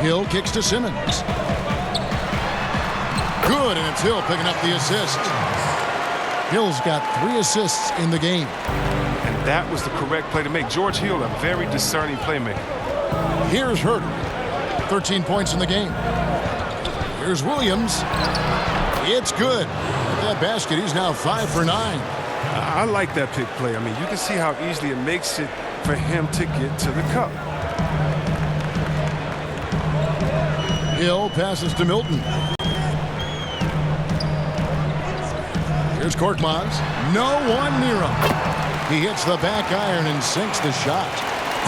Hill kicks to Simmons. Good, and it's Hill picking up the assist. Hill's got 3 assists in the game. And that was the correct play to make. George Hill, a very discerning playmaker. Here's Herter. 13 points in the game. Here's Williams. It's good. With that basket, he's now 5 for 9. I like that pick play. I mean, you can see how easily it makes it for him to get to the cup. Hill passes to Milton. Here's Korkmaz. No one near him. He hits the back iron and sinks the shot.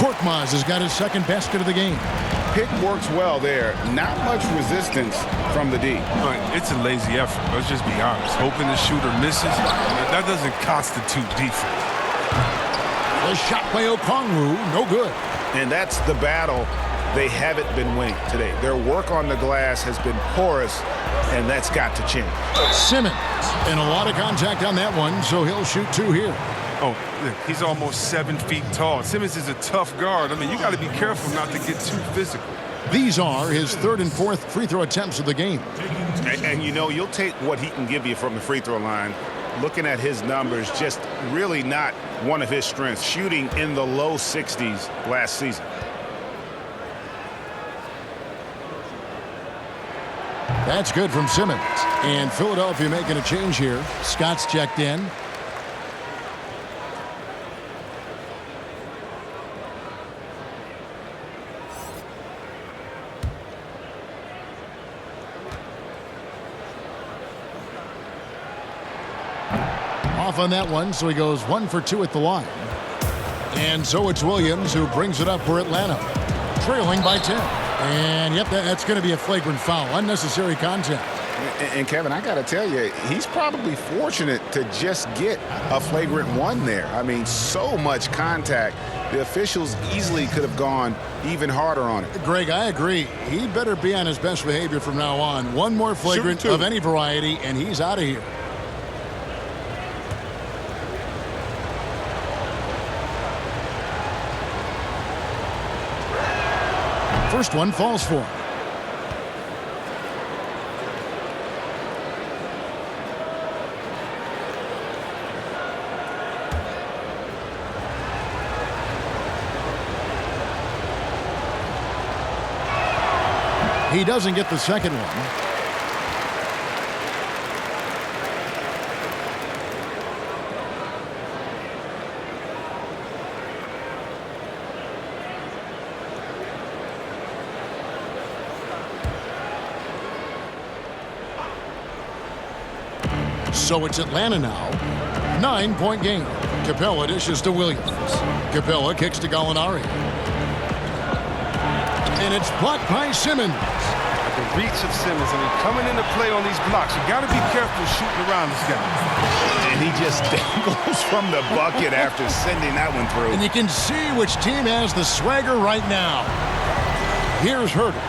Korkmaz has got his second basket of the game. Pick works well there. Not much resistance from the D. It's a lazy effort. Let's just be honest. Hoping the shooter misses, that doesn't constitute defense. The shot by Okongwu, no good. And that's the battle they haven't been winning today. Their work on the glass has been porous, and that's got to change. Simmons, and a lot of contact on that one, so he'll shoot 2 here. Oh, look, he's almost 7 feet tall. Simmons is a tough guard. I mean, you got to be careful not to get too physical. These are his 3rd and 4th free throw attempts of the game. And you know, you'll take what he can give you from the free throw line. Looking at his numbers, just really not one of his strengths. Shooting in the low 60s last season. That's good from Simmons. And Philadelphia making a change here. Scott's checked in. off on that one, so he goes 1 for 2 at the line. And so it's Williams who brings it up for Atlanta, trailing by 10. And, yep, that's going to be a flagrant foul, unnecessary contact. And Kevin, I got to tell you, he's probably fortunate to just get a flagrant one there. I mean, so much contact. The officials easily could have gone even harder on it. Greg, I agree. He better be on his best behavior from now on. One more flagrant of any variety, and he's out of here. First one falls for him. He doesn't get the second one. So it's Atlanta now. 9-point game. Capella dishes to Williams. Capella kicks to Gallinari. And it's blocked by Simmons. The reach of Simmons, I mean, coming into play on these blocks, you got to be careful shooting around this guy. And he just dangles from the bucket after sending that one through. And you can see which team has the swagger right now. Here's Herter.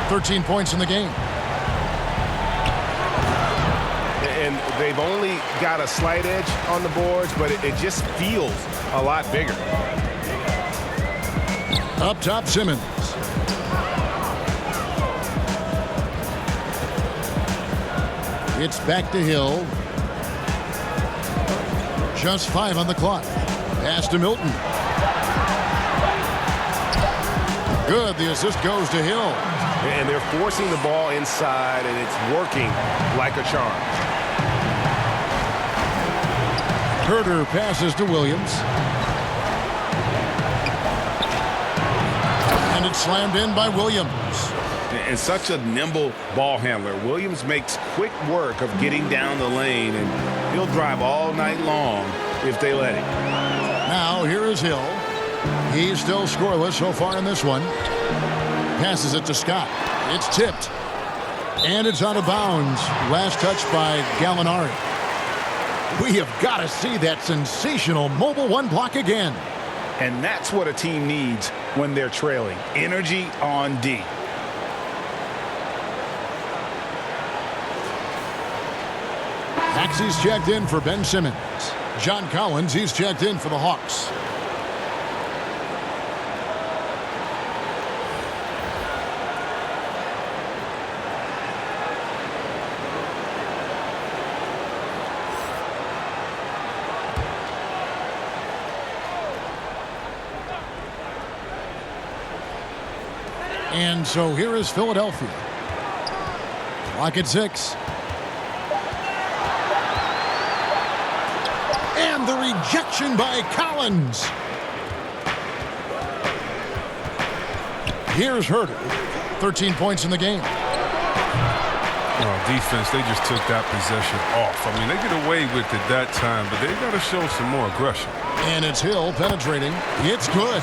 13 points in the game. And they've only got a slight edge on the boards, but it just feels a lot bigger. Up top, Simmons. It's back to Hill. Just 5 on the clock. Pass to Milton. Good. The assist goes to Hill. And they're forcing the ball inside, and it's working like a charm. Herter passes to Williams. And it's slammed in by Williams. And such a nimble ball handler. Williams makes quick work of getting down the lane, and he'll drive all night long if they let him. Now here is Hill. He's still scoreless so far in this one. Passes it to Scott. It's tipped. And it's out of bounds. Last touch by Gallinari. We have got to see that sensational mobile one block again. And that's what a team needs when they're trailing. Energy on D. Maxey's checked in for Ben Simmons. John Collins, he's checked in for the Hawks. And so here is Philadelphia. Clock at 6. And the rejection by Collins. Here's Herter. 13 points in the game. Defense, they just took that possession off. I mean, they get away with it that time, but they got to show some more aggression. And it's Hill penetrating. It's good.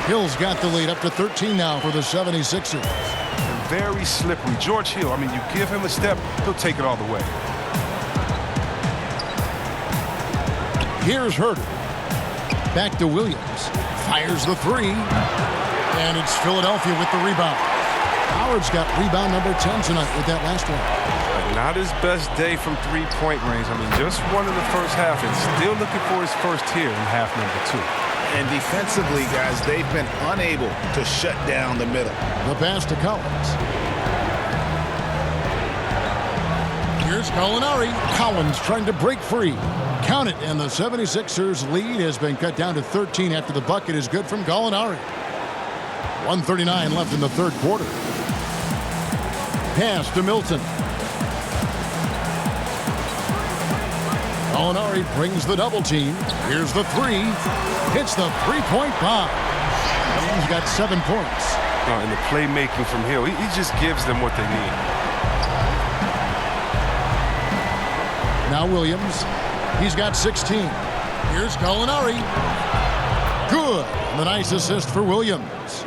Hill's got the lead up to 13 now for the 76ers. And very slippery. George Hill, I mean, you give him a step, he'll take it all the way. Here's Herter. Back to Williams. Fires the 3. And it's Philadelphia with the rebound. Howard's got rebound number 10 tonight with that last one. Not his best day from three-point range. I mean, just one in the first half and still looking for his first here in half number 2. And defensively, guys, they've been unable to shut down the middle. The pass to Collins. Here's Gallinari. Collins trying to break free. Count it, and the 76ers lead has been cut down to 13 after the bucket is good from Gallinari. 1:39 left in the third quarter. Pass to Milton. Gallinari brings the double team. Here's the 3. Hits the three-point bomb. He's got 7 points. And the playmaking from Hill, he just gives them what they need. Now Williams. He's got 16. Here's Gallinari. Good. And the nice assist for Williams.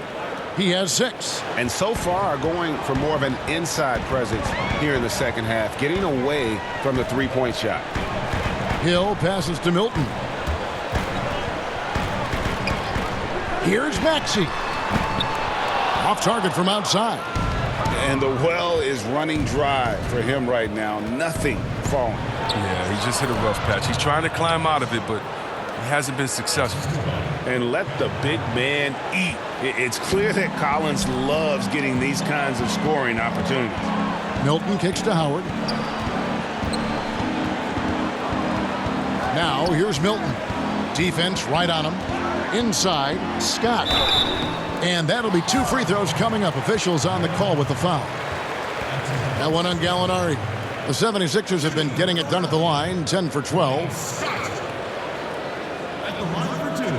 He has 6. And so far going for more of an inside presence here in the second half, getting away from the three-point shot. Hill passes to Milton. Here's Maxey. Off target from outside. And the well is running dry for him right now. Nothing falling. Yeah, he just hit a rough patch. He's trying to climb out of it, but he hasn't been successful. And let the big man eat. It's clear that Collins loves getting these kinds of scoring opportunities. Milton kicks to Howard. Now here's Milton. Defense right on him. Inside, Scott. And that'll be 2 free throws coming up. Officials on the call with the foul. That one on Gallinari. The 76ers have been getting it done at the line, 10 for 12. At the line for 2.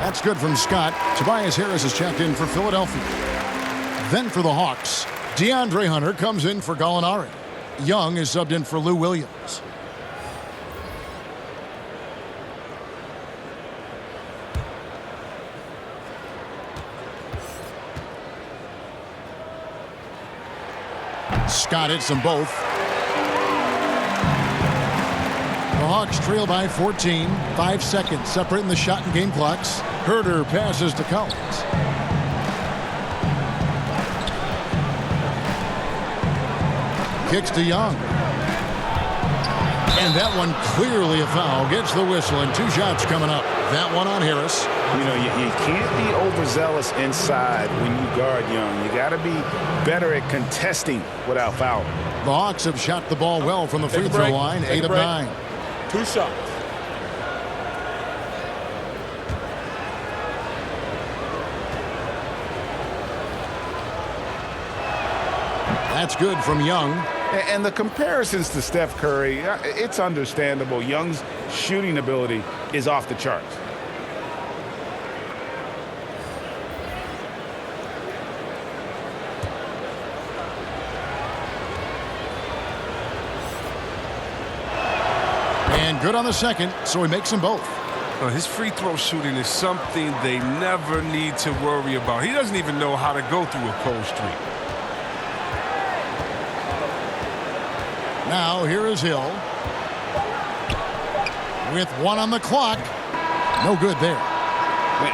That's good from Scott. Tobias Harris is checked in for Philadelphia. Then for the Hawks, DeAndre Hunter comes in for Gallinari. Young is subbed in for Lou Williams. Scott hits them both. The Hawks trail by 14. 5 seconds separating the shot and game clocks. Herter passes to Collins. Kicks to Young. And that one clearly a foul. Gets the whistle and 2 shots coming up. That one on Harris. You know, you can't be overzealous inside when you guard Young. You got to be better at contesting without fouling. The Hawks have shot the ball well from the free throw line. 8 of 9. 2 shots. That's good from Young. And the comparisons to Steph Curry, it's understandable. Young's shooting ability is off the charts. And good on the second, so he makes them both. His free throw shooting is something they never need to worry about. He doesn't even know how to go through a cold streak. Now here is Hill. With 1 on the clock. No good there.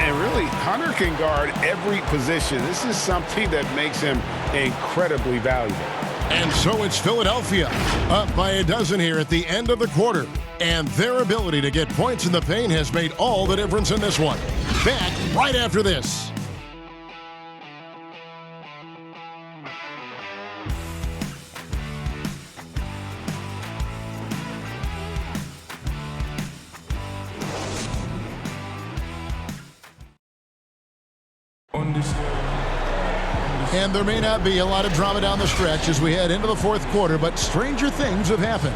And really, Hunter can guard every position. This is something that makes him incredibly valuable. And so it's Philadelphia, up by a dozen here at the end of the quarter. And their ability to get points in the paint has made all the difference in this one. Back right after this. And there may not be a lot of drama down the stretch as we head into the 4th quarter, but stranger things have happened.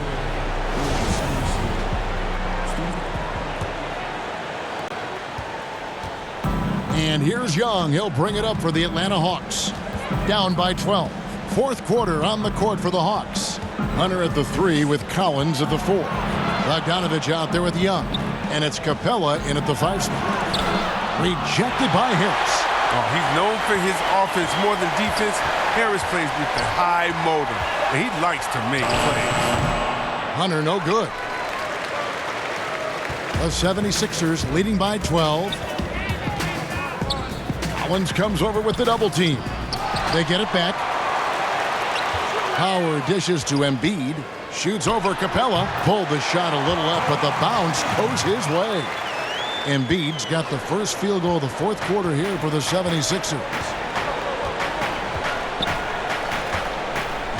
And here's Young. He'll bring it up for the Atlanta Hawks. Down by 12. 4th quarter on the court for the Hawks. Hunter at the 3 with Collins at the 4. Bogdanovich out there with Young. And it's Capella in at the 5 spot. Rejected by Harris. Oh, he's known for his offense more than defense. Harris plays with the high motor, and he likes to make plays. Hunter no good. The 76ers leading by 12. Collins comes over with the double team. They get it back. Howard dishes to Embiid. Shoots over Capella. Pulled the shot a little up, but the bounce goes his way. Embiid's got the first field goal of the 4th quarter here for the 76ers.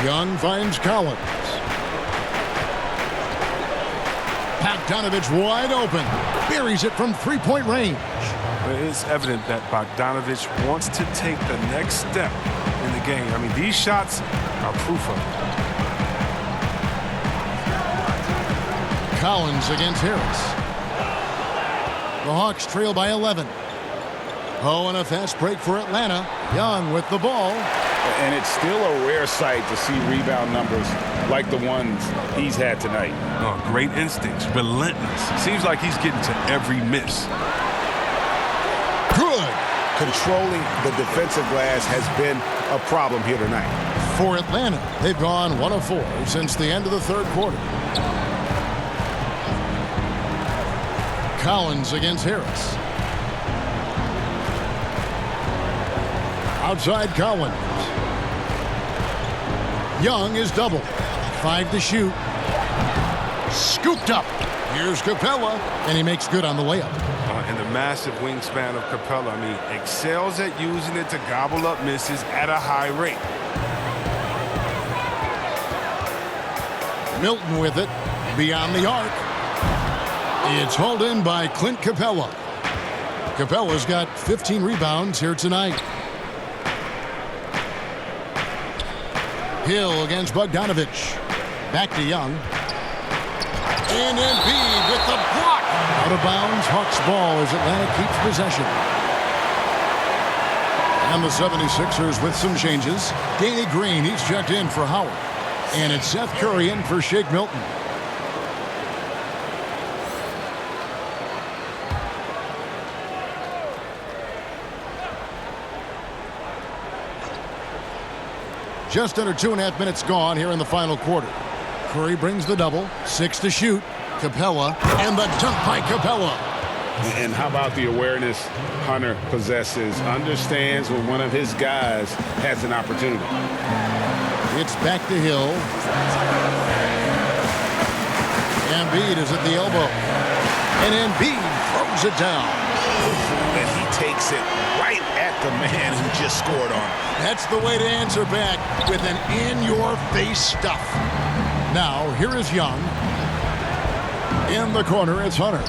Young finds Collins. Bogdanovich wide open. Buries it from 3-point range. It's evident that Bogdanovich wants to take the next step in the game. I mean, these shots are proof of it. Collins against Harris. The Hawks trail by 11. Oh, and a fast break for Atlanta. Young with the ball. And it's still a rare sight to see rebound numbers like the ones he's had tonight. Oh, great instincts, relentless. Seems like he's getting to every miss. Good. Controlling the defensive glass has been a problem here tonight. For Atlanta, they've gone 1 of 4 since the end of the third quarter. Collins against Harris. Outside Collins. Young is double. 5 to shoot. Scooped up. Here's Capella, and he makes good on the layup. And the massive wingspan of Capella, I mean, excels at using it to gobble up misses at a high rate. Milton with it. Beyond the arc. It's hauled in by Clint Capella. Capella's got 15 rebounds here tonight. Hill against Bogdanovich. Back to Young. And Embiid with the block. Out of bounds, Hawks ball as Atlanta keeps possession. And the 76ers with some changes. Danny Green, he's checked in for Howard. And it's Seth Curry in for Shake Milton. Just under 2.5 minutes gone here in the final quarter. Curry brings the double. 6 to shoot. Capella. And the dunk by Capella. And how about the awareness Hunter possesses? Understands when one of his guys has an opportunity. It's back to Hill. Embiid is at the elbow. And Embiid throws it down. And he takes it right at the man who just scored on him. That's the way to answer back with an in-your-face stuff. Now, here is Young. In the corner, it's Hunter.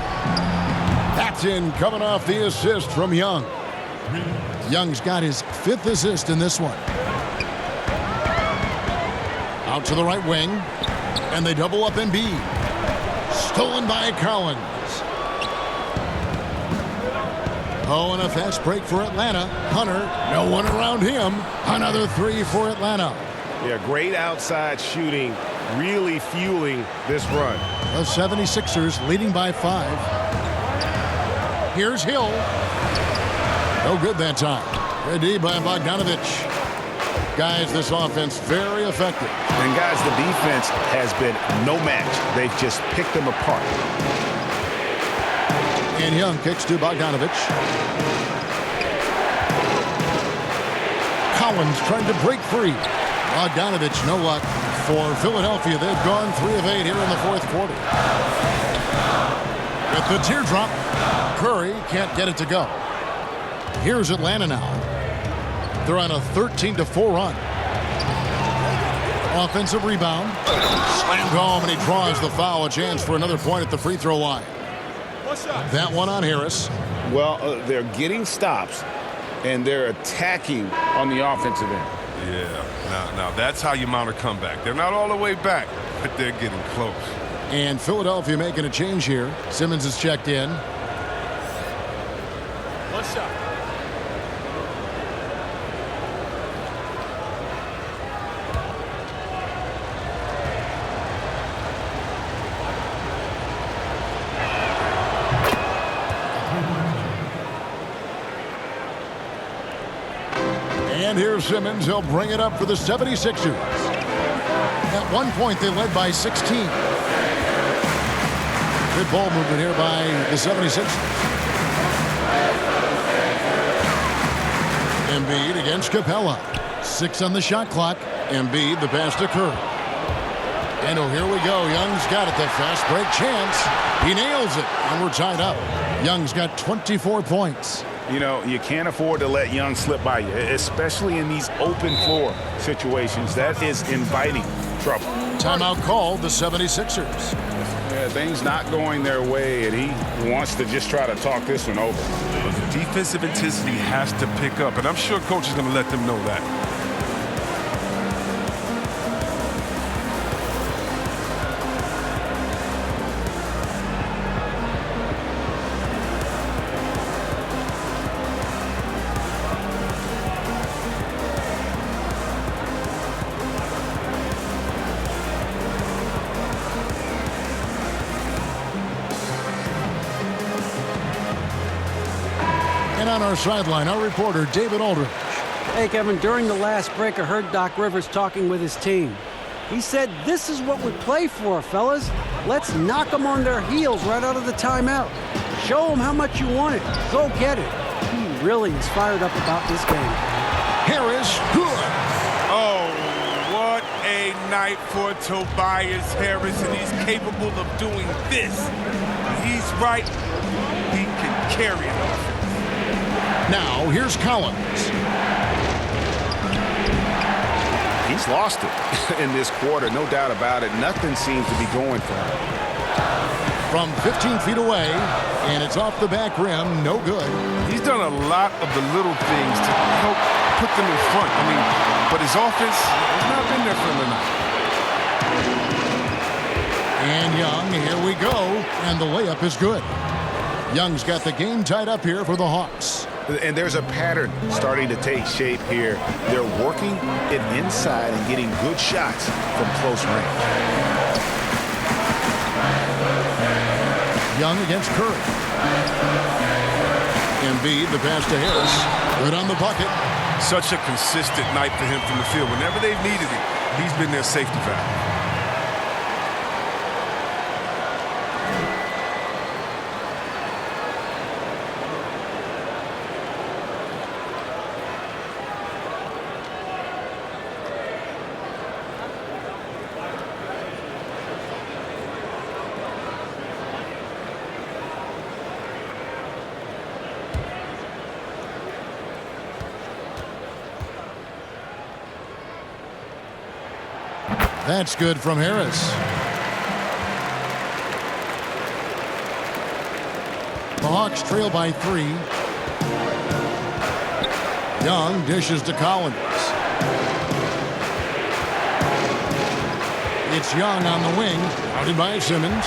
That's in, coming off the assist from Young. Young's got his 5th assist in this one. Out to the right wing. And they double up Embiid. Stolen by Collins. Oh, and a fast break for Atlanta. Hunter, no one around him. Another 3 for Atlanta. Yeah, great outside shooting, really fueling this run. The 76ers leading by 5. Here's Hill. No good that time. Good D by Bogdanovich. Guys, this offense very effective. And guys, the defense has been no match. They've just picked them apart. And Young kicks to Bogdanovich. Collins trying to break free. Bogdanovich, no luck. For Philadelphia, they've gone 3 of 8 here in the fourth quarter. With the teardrop, Curry can't get it to go. Here's Atlanta now. They're on a 13-4 run. Offensive rebound. Slammed home, and he draws the foul. A chance for another point at the free throw line. That one on Harris. Well, they're getting stops, and they're attacking on the offensive end. Yeah, now that's how you mount a comeback. They're not all the way back, but they're getting close. And Philadelphia making a change here. Simmons is checked in. One shot. And here's Simmons. He'll bring it up for the 76ers. At one point, they led by 16. Good ball movement here by the 76ers. Embiid against Capella. 6 on the shot clock. Embiid, the pass to Curry. And oh, here we go. Young's got it. The fast break chance. He nails it. And we're tied up. Young's got 24 points. You know, you can't afford to let Young slip by you, especially in these open floor situations. That is inviting trouble. Timeout called, the 76ers. Yeah, things not going their way, and he wants to just try to talk this one over. But the defensive intensity has to pick up, and I'm sure coach is going to let them know that. And on our sideline, our reporter, David Aldridge. Hey, Kevin, during the last break, I heard Doc Rivers talking with his team. He said, this is what we play for, fellas. Let's knock them on their heels right out of the timeout. Show them how much you want it. Go get it. He really is fired up about this game. Harris, good. Oh, what a night for Tobias Harris, and he's capable of doing this. When he's right, he can carry an offense. Now, here's Collins. He's lost it in this quarter, no doubt about it. Nothing seems to be going for him. From 15 feet away, and it's off the back rim, no good. He's done a lot of the little things to help put them in front. I mean, but his offense has not been there for him tonight. And Young, here we go, and the layup is good. Young's got the game tied up here for the Hawks. And there's a pattern starting to take shape here. They're working it inside and getting good shots from close range. Young against Curry. Embiid, the pass to Harris. Good on the bucket. Such a consistent night for him from the field. Whenever they've needed it, he's been their safety valve. That's good from Harris. The Hawks trail by 3. Young dishes to Collins. It's Young on the wing, routed by Simmons.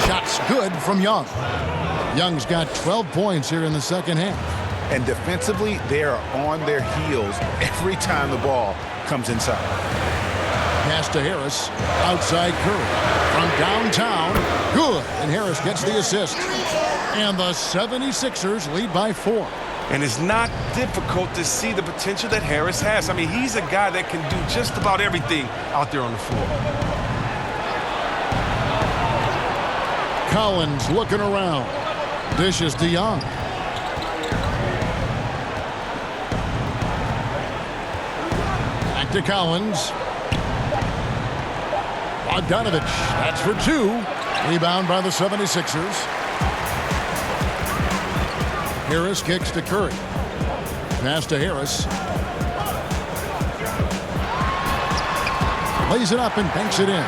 Shots good from Young. Young's got 12 points here in the second half. And defensively, they are on their heels every time the ball comes inside. Pass to Harris, outside Curry. From downtown, good. And Harris gets the assist. And the 76ers lead by 4. And it's not difficult to see the potential that Harris has. I mean, he's a guy that can do just about everything out there on the floor. Collins looking around. Dishes to Young. Back to Collins. Bogdanovich, that's for 2. Rebound by the 76ers. Harris kicks to Curry. Pass to Harris. Lays it up and banks it in.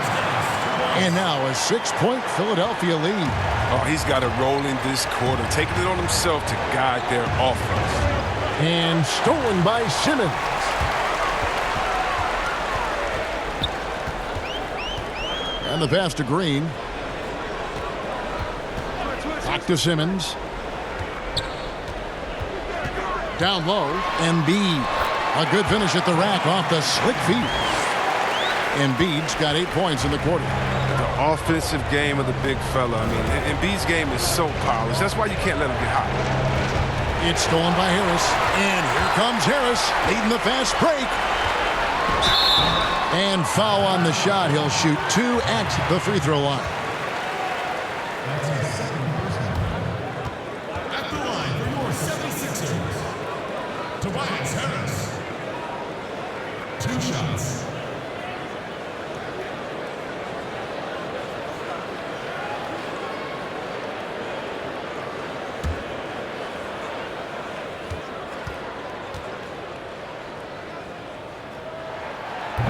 And now a 6-point Philadelphia lead. Oh, he's got it rolling this quarter, taking it on himself to guide their offense. And stolen by Simmons. And the pass to Green. Back to Simmons. Down low, Embiid. A good finish at the rack off the slick feet. Embiid's got 8 points in the quarter. The offensive game of the big fella. I mean, Embiid's game is so polished. That's why you can't let him get hot. It's stolen by Harris. And here comes Harris, leading the fast break. And foul on the shot. He'll shoot 2 at the free throw line. That's his second personal. At the line for your 76ers, Tobias Harris. 2 shots.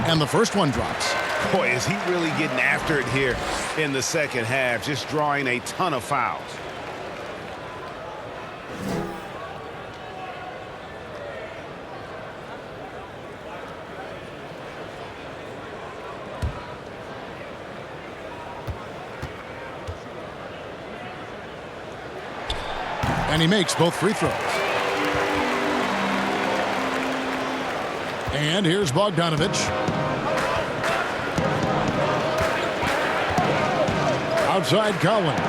And the first one drops. Boy, is he really getting after it here in the second half, just drawing a ton of fouls. And he makes both free throws. And here's Bogdanovich. Outside Collins.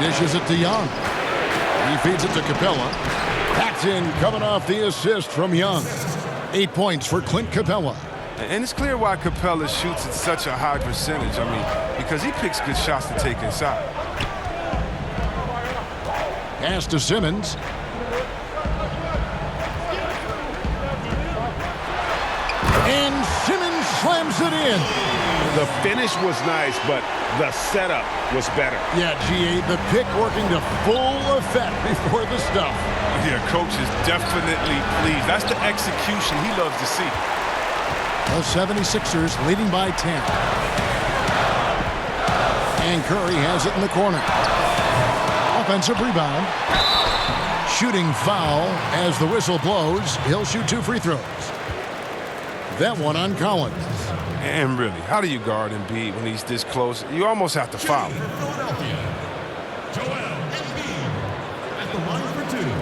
Dishes it to Young. He feeds it to Capella. That's in, coming off the assist from Young. 8 points for Clint Capella. And it's clear why Capella shoots at such a high percentage. I mean, because he picks good shots to take inside. Pass to Simmons. And Simmons slams it in. The finish was nice, but the setup was better. Yeah, GA, the pick working to full effect before the stuff. Yeah, coach is definitely pleased. That's the execution he loves to see. The 76ers leading by 10. And Curry has it in the corner. Offensive rebound. Shooting foul as the whistle blows. He'll shoot 2 free throws. That one on Collins. And really, how do you guard Embiid when he's this close? You almost have to foul him. Joel Embiid at the line for 2.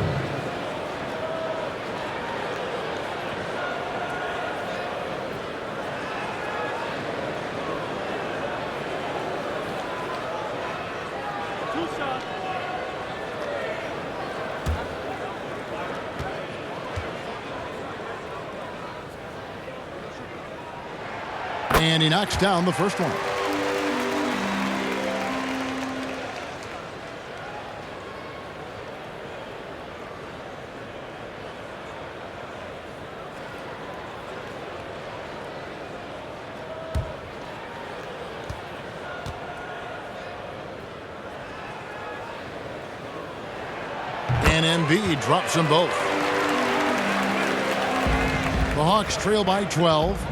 And he knocks down the first one. And Embiid drops them both. The Hawks trail by 12.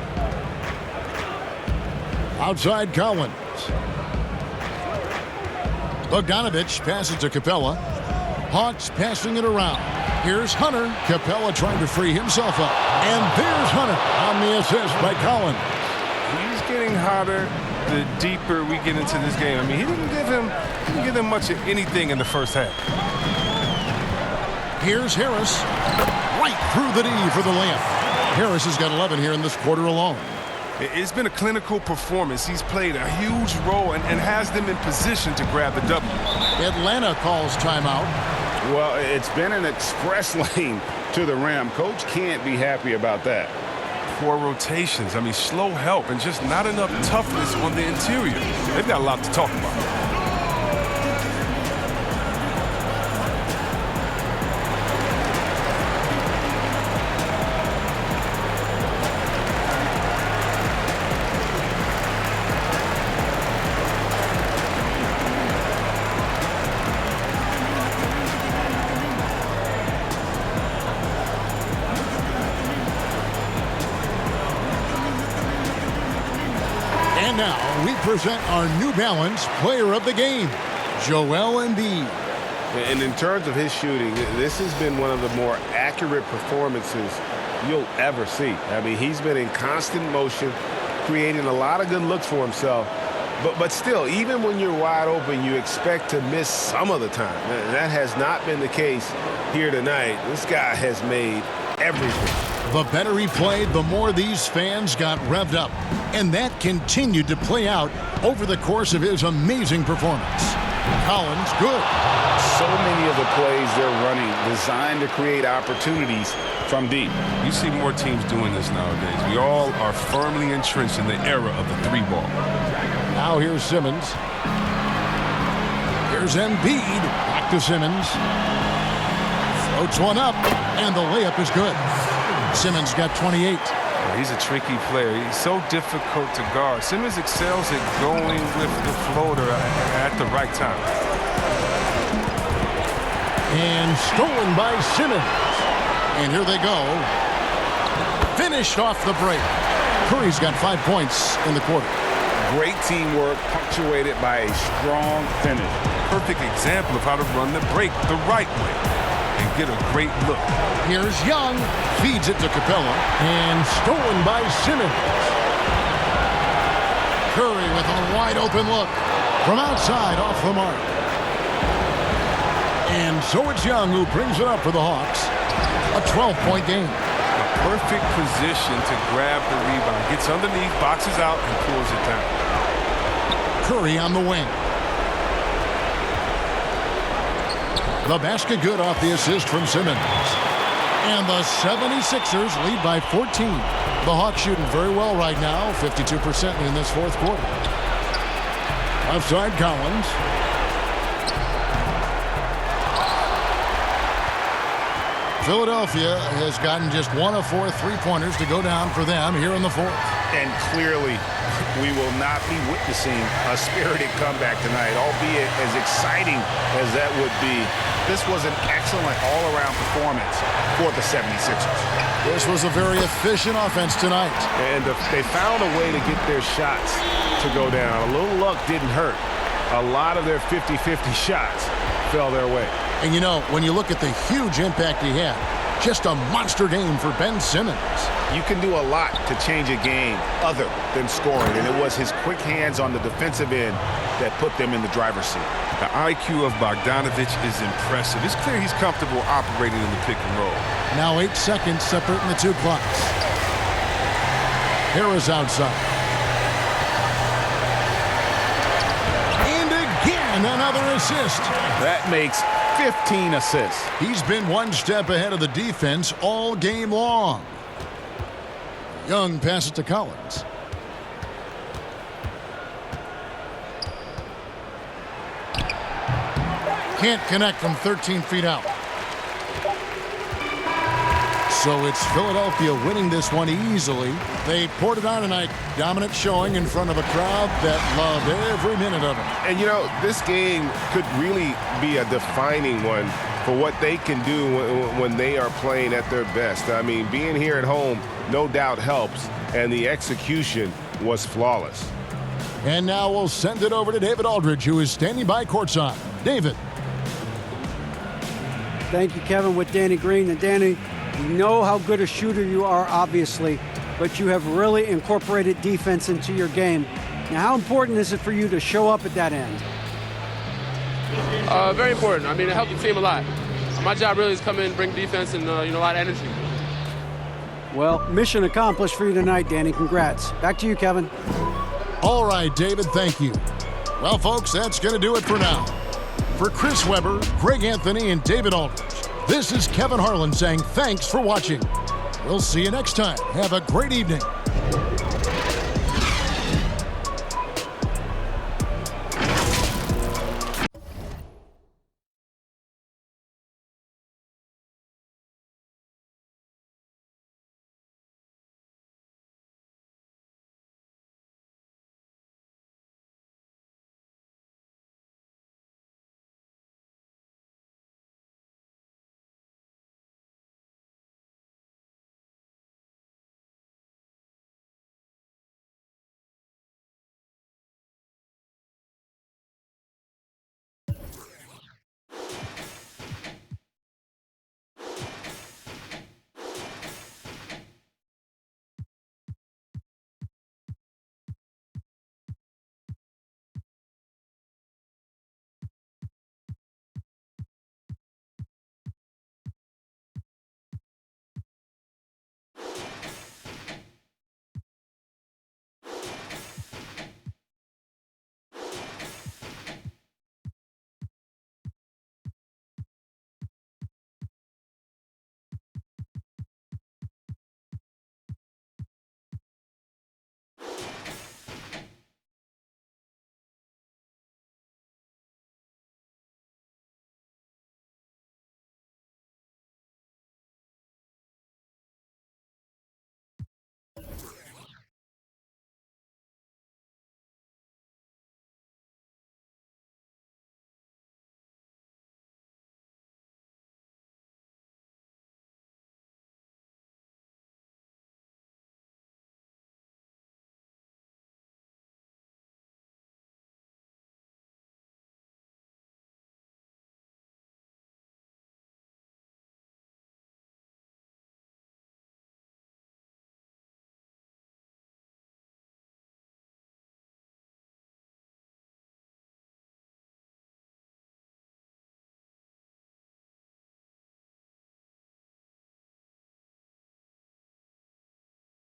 Outside Collins. Bogdanovich passes to Capella. Hawks passing it around. Here's Hunter. Capella trying to free himself up. And there's Hunter on the assist by Collins. He's getting hotter the deeper we get into this game. I mean, he didn't give him much of anything in the first half. Here's Harris. Right through the D for the layup. Harris has got 11 here in this quarter alone. It's been a clinical performance. He's played a huge role and has them in position to grab the W. Atlanta calls timeout. Well, it's been an express lane to the rim. Coach can't be happy about that. Poor rotations. I mean, slow help and just not enough toughness on the interior. They've got a lot to talk about. Now we present our New Balance Player of the Game, Joel Embiid. And in terms of his shooting, this has been one of the more accurate performances you'll ever see. I mean, he's been in constant motion, creating a lot of good looks for himself. But still, even when you're wide open, you expect to miss some of the time. That has not been the case here tonight. This guy has made everything. The better he played, the more these fans got revved up. And that continued to play out over the course of his amazing performance. Collins, good. So many of the plays they're running designed to create opportunities from deep. You see more teams doing this nowadays. We all are firmly entrenched in the era of the 3-ball. Now here's Simmons. Here's Embiid. Back to Simmons. Floats one up, and the layup is good. Simmons got 28. He's a tricky player. He's so difficult to guard. Simmons excels at going with the floater at the right time. And stolen by Simmons. And here they go. Finished off the break. Curry's got 5 points in the quarter. Great teamwork punctuated by a strong finish. Perfect example of how to run the break the right way and get a great look. Here's Young, feeds it to Capella, and stolen by Simmons. Curry with a wide open look from outside off the mark. And so it's Young who brings it up for the Hawks. A 12-point game. A perfect position to grab the rebound. Gets underneath, boxes out, and pulls it down. Curry on the wing. The basket good off the assist from Simmons. And the 76ers lead by 14. The Hawks shooting very well right now, 52% in this fourth quarter. Outside Collins. Philadelphia has gotten just 1 of 4 three-pointers to go down for them here in the fourth. And clearly, we will not be witnessing a spirited comeback tonight, albeit as exciting as that would be. This was an excellent all-around performance for the 76ers. This was a very efficient offense tonight. And they found a way to get their shots to go down. A little luck didn't hurt. A lot of their 50-50 shots fell their way. And you know, when you look at the huge impact he had, just a monster game for Ben Simmons. You can do a lot to change a game other than scoring, and it was his quick hands on the defensive end that put them in the driver's seat. The IQ of Bogdanovich is impressive. It's clear he's comfortable operating in the pick and roll. Now 8 seconds separating the two clocks. Harris outside. And again, another assist. That makes 15 assists. He's been one step ahead of the defense all game long. Young passes to Collins. Can't connect from 13 feet out. So it's Philadelphia winning this one easily. They poured it on tonight. Dominant showing in front of a crowd that loved every minute of it. And, you know, this game could really be a defining one for what they can do when they are playing at their best. I mean, being here at home no doubt helps, and the execution was flawless. And now we'll send it over to David Aldridge, who is standing by courtside. David. Thank you, Kevin, with Danny Green. And Danny, we know how good a shooter you are, obviously, but you have really incorporated defense into your game. Now, how important is it for you to show up at that end? Very important. I mean, it helped the team a lot. My job really is come in, bring defense, and a lot of energy. Well, mission accomplished for you tonight, Danny. Congrats. Back to you, Kevin. All right, David, thank you. Well, folks, that's going to do it for now. For Chris Webber, Greg Anthony, and David Aldridge, this is Kevin Harlan saying thanks for watching. We'll see you next time. Have a great evening.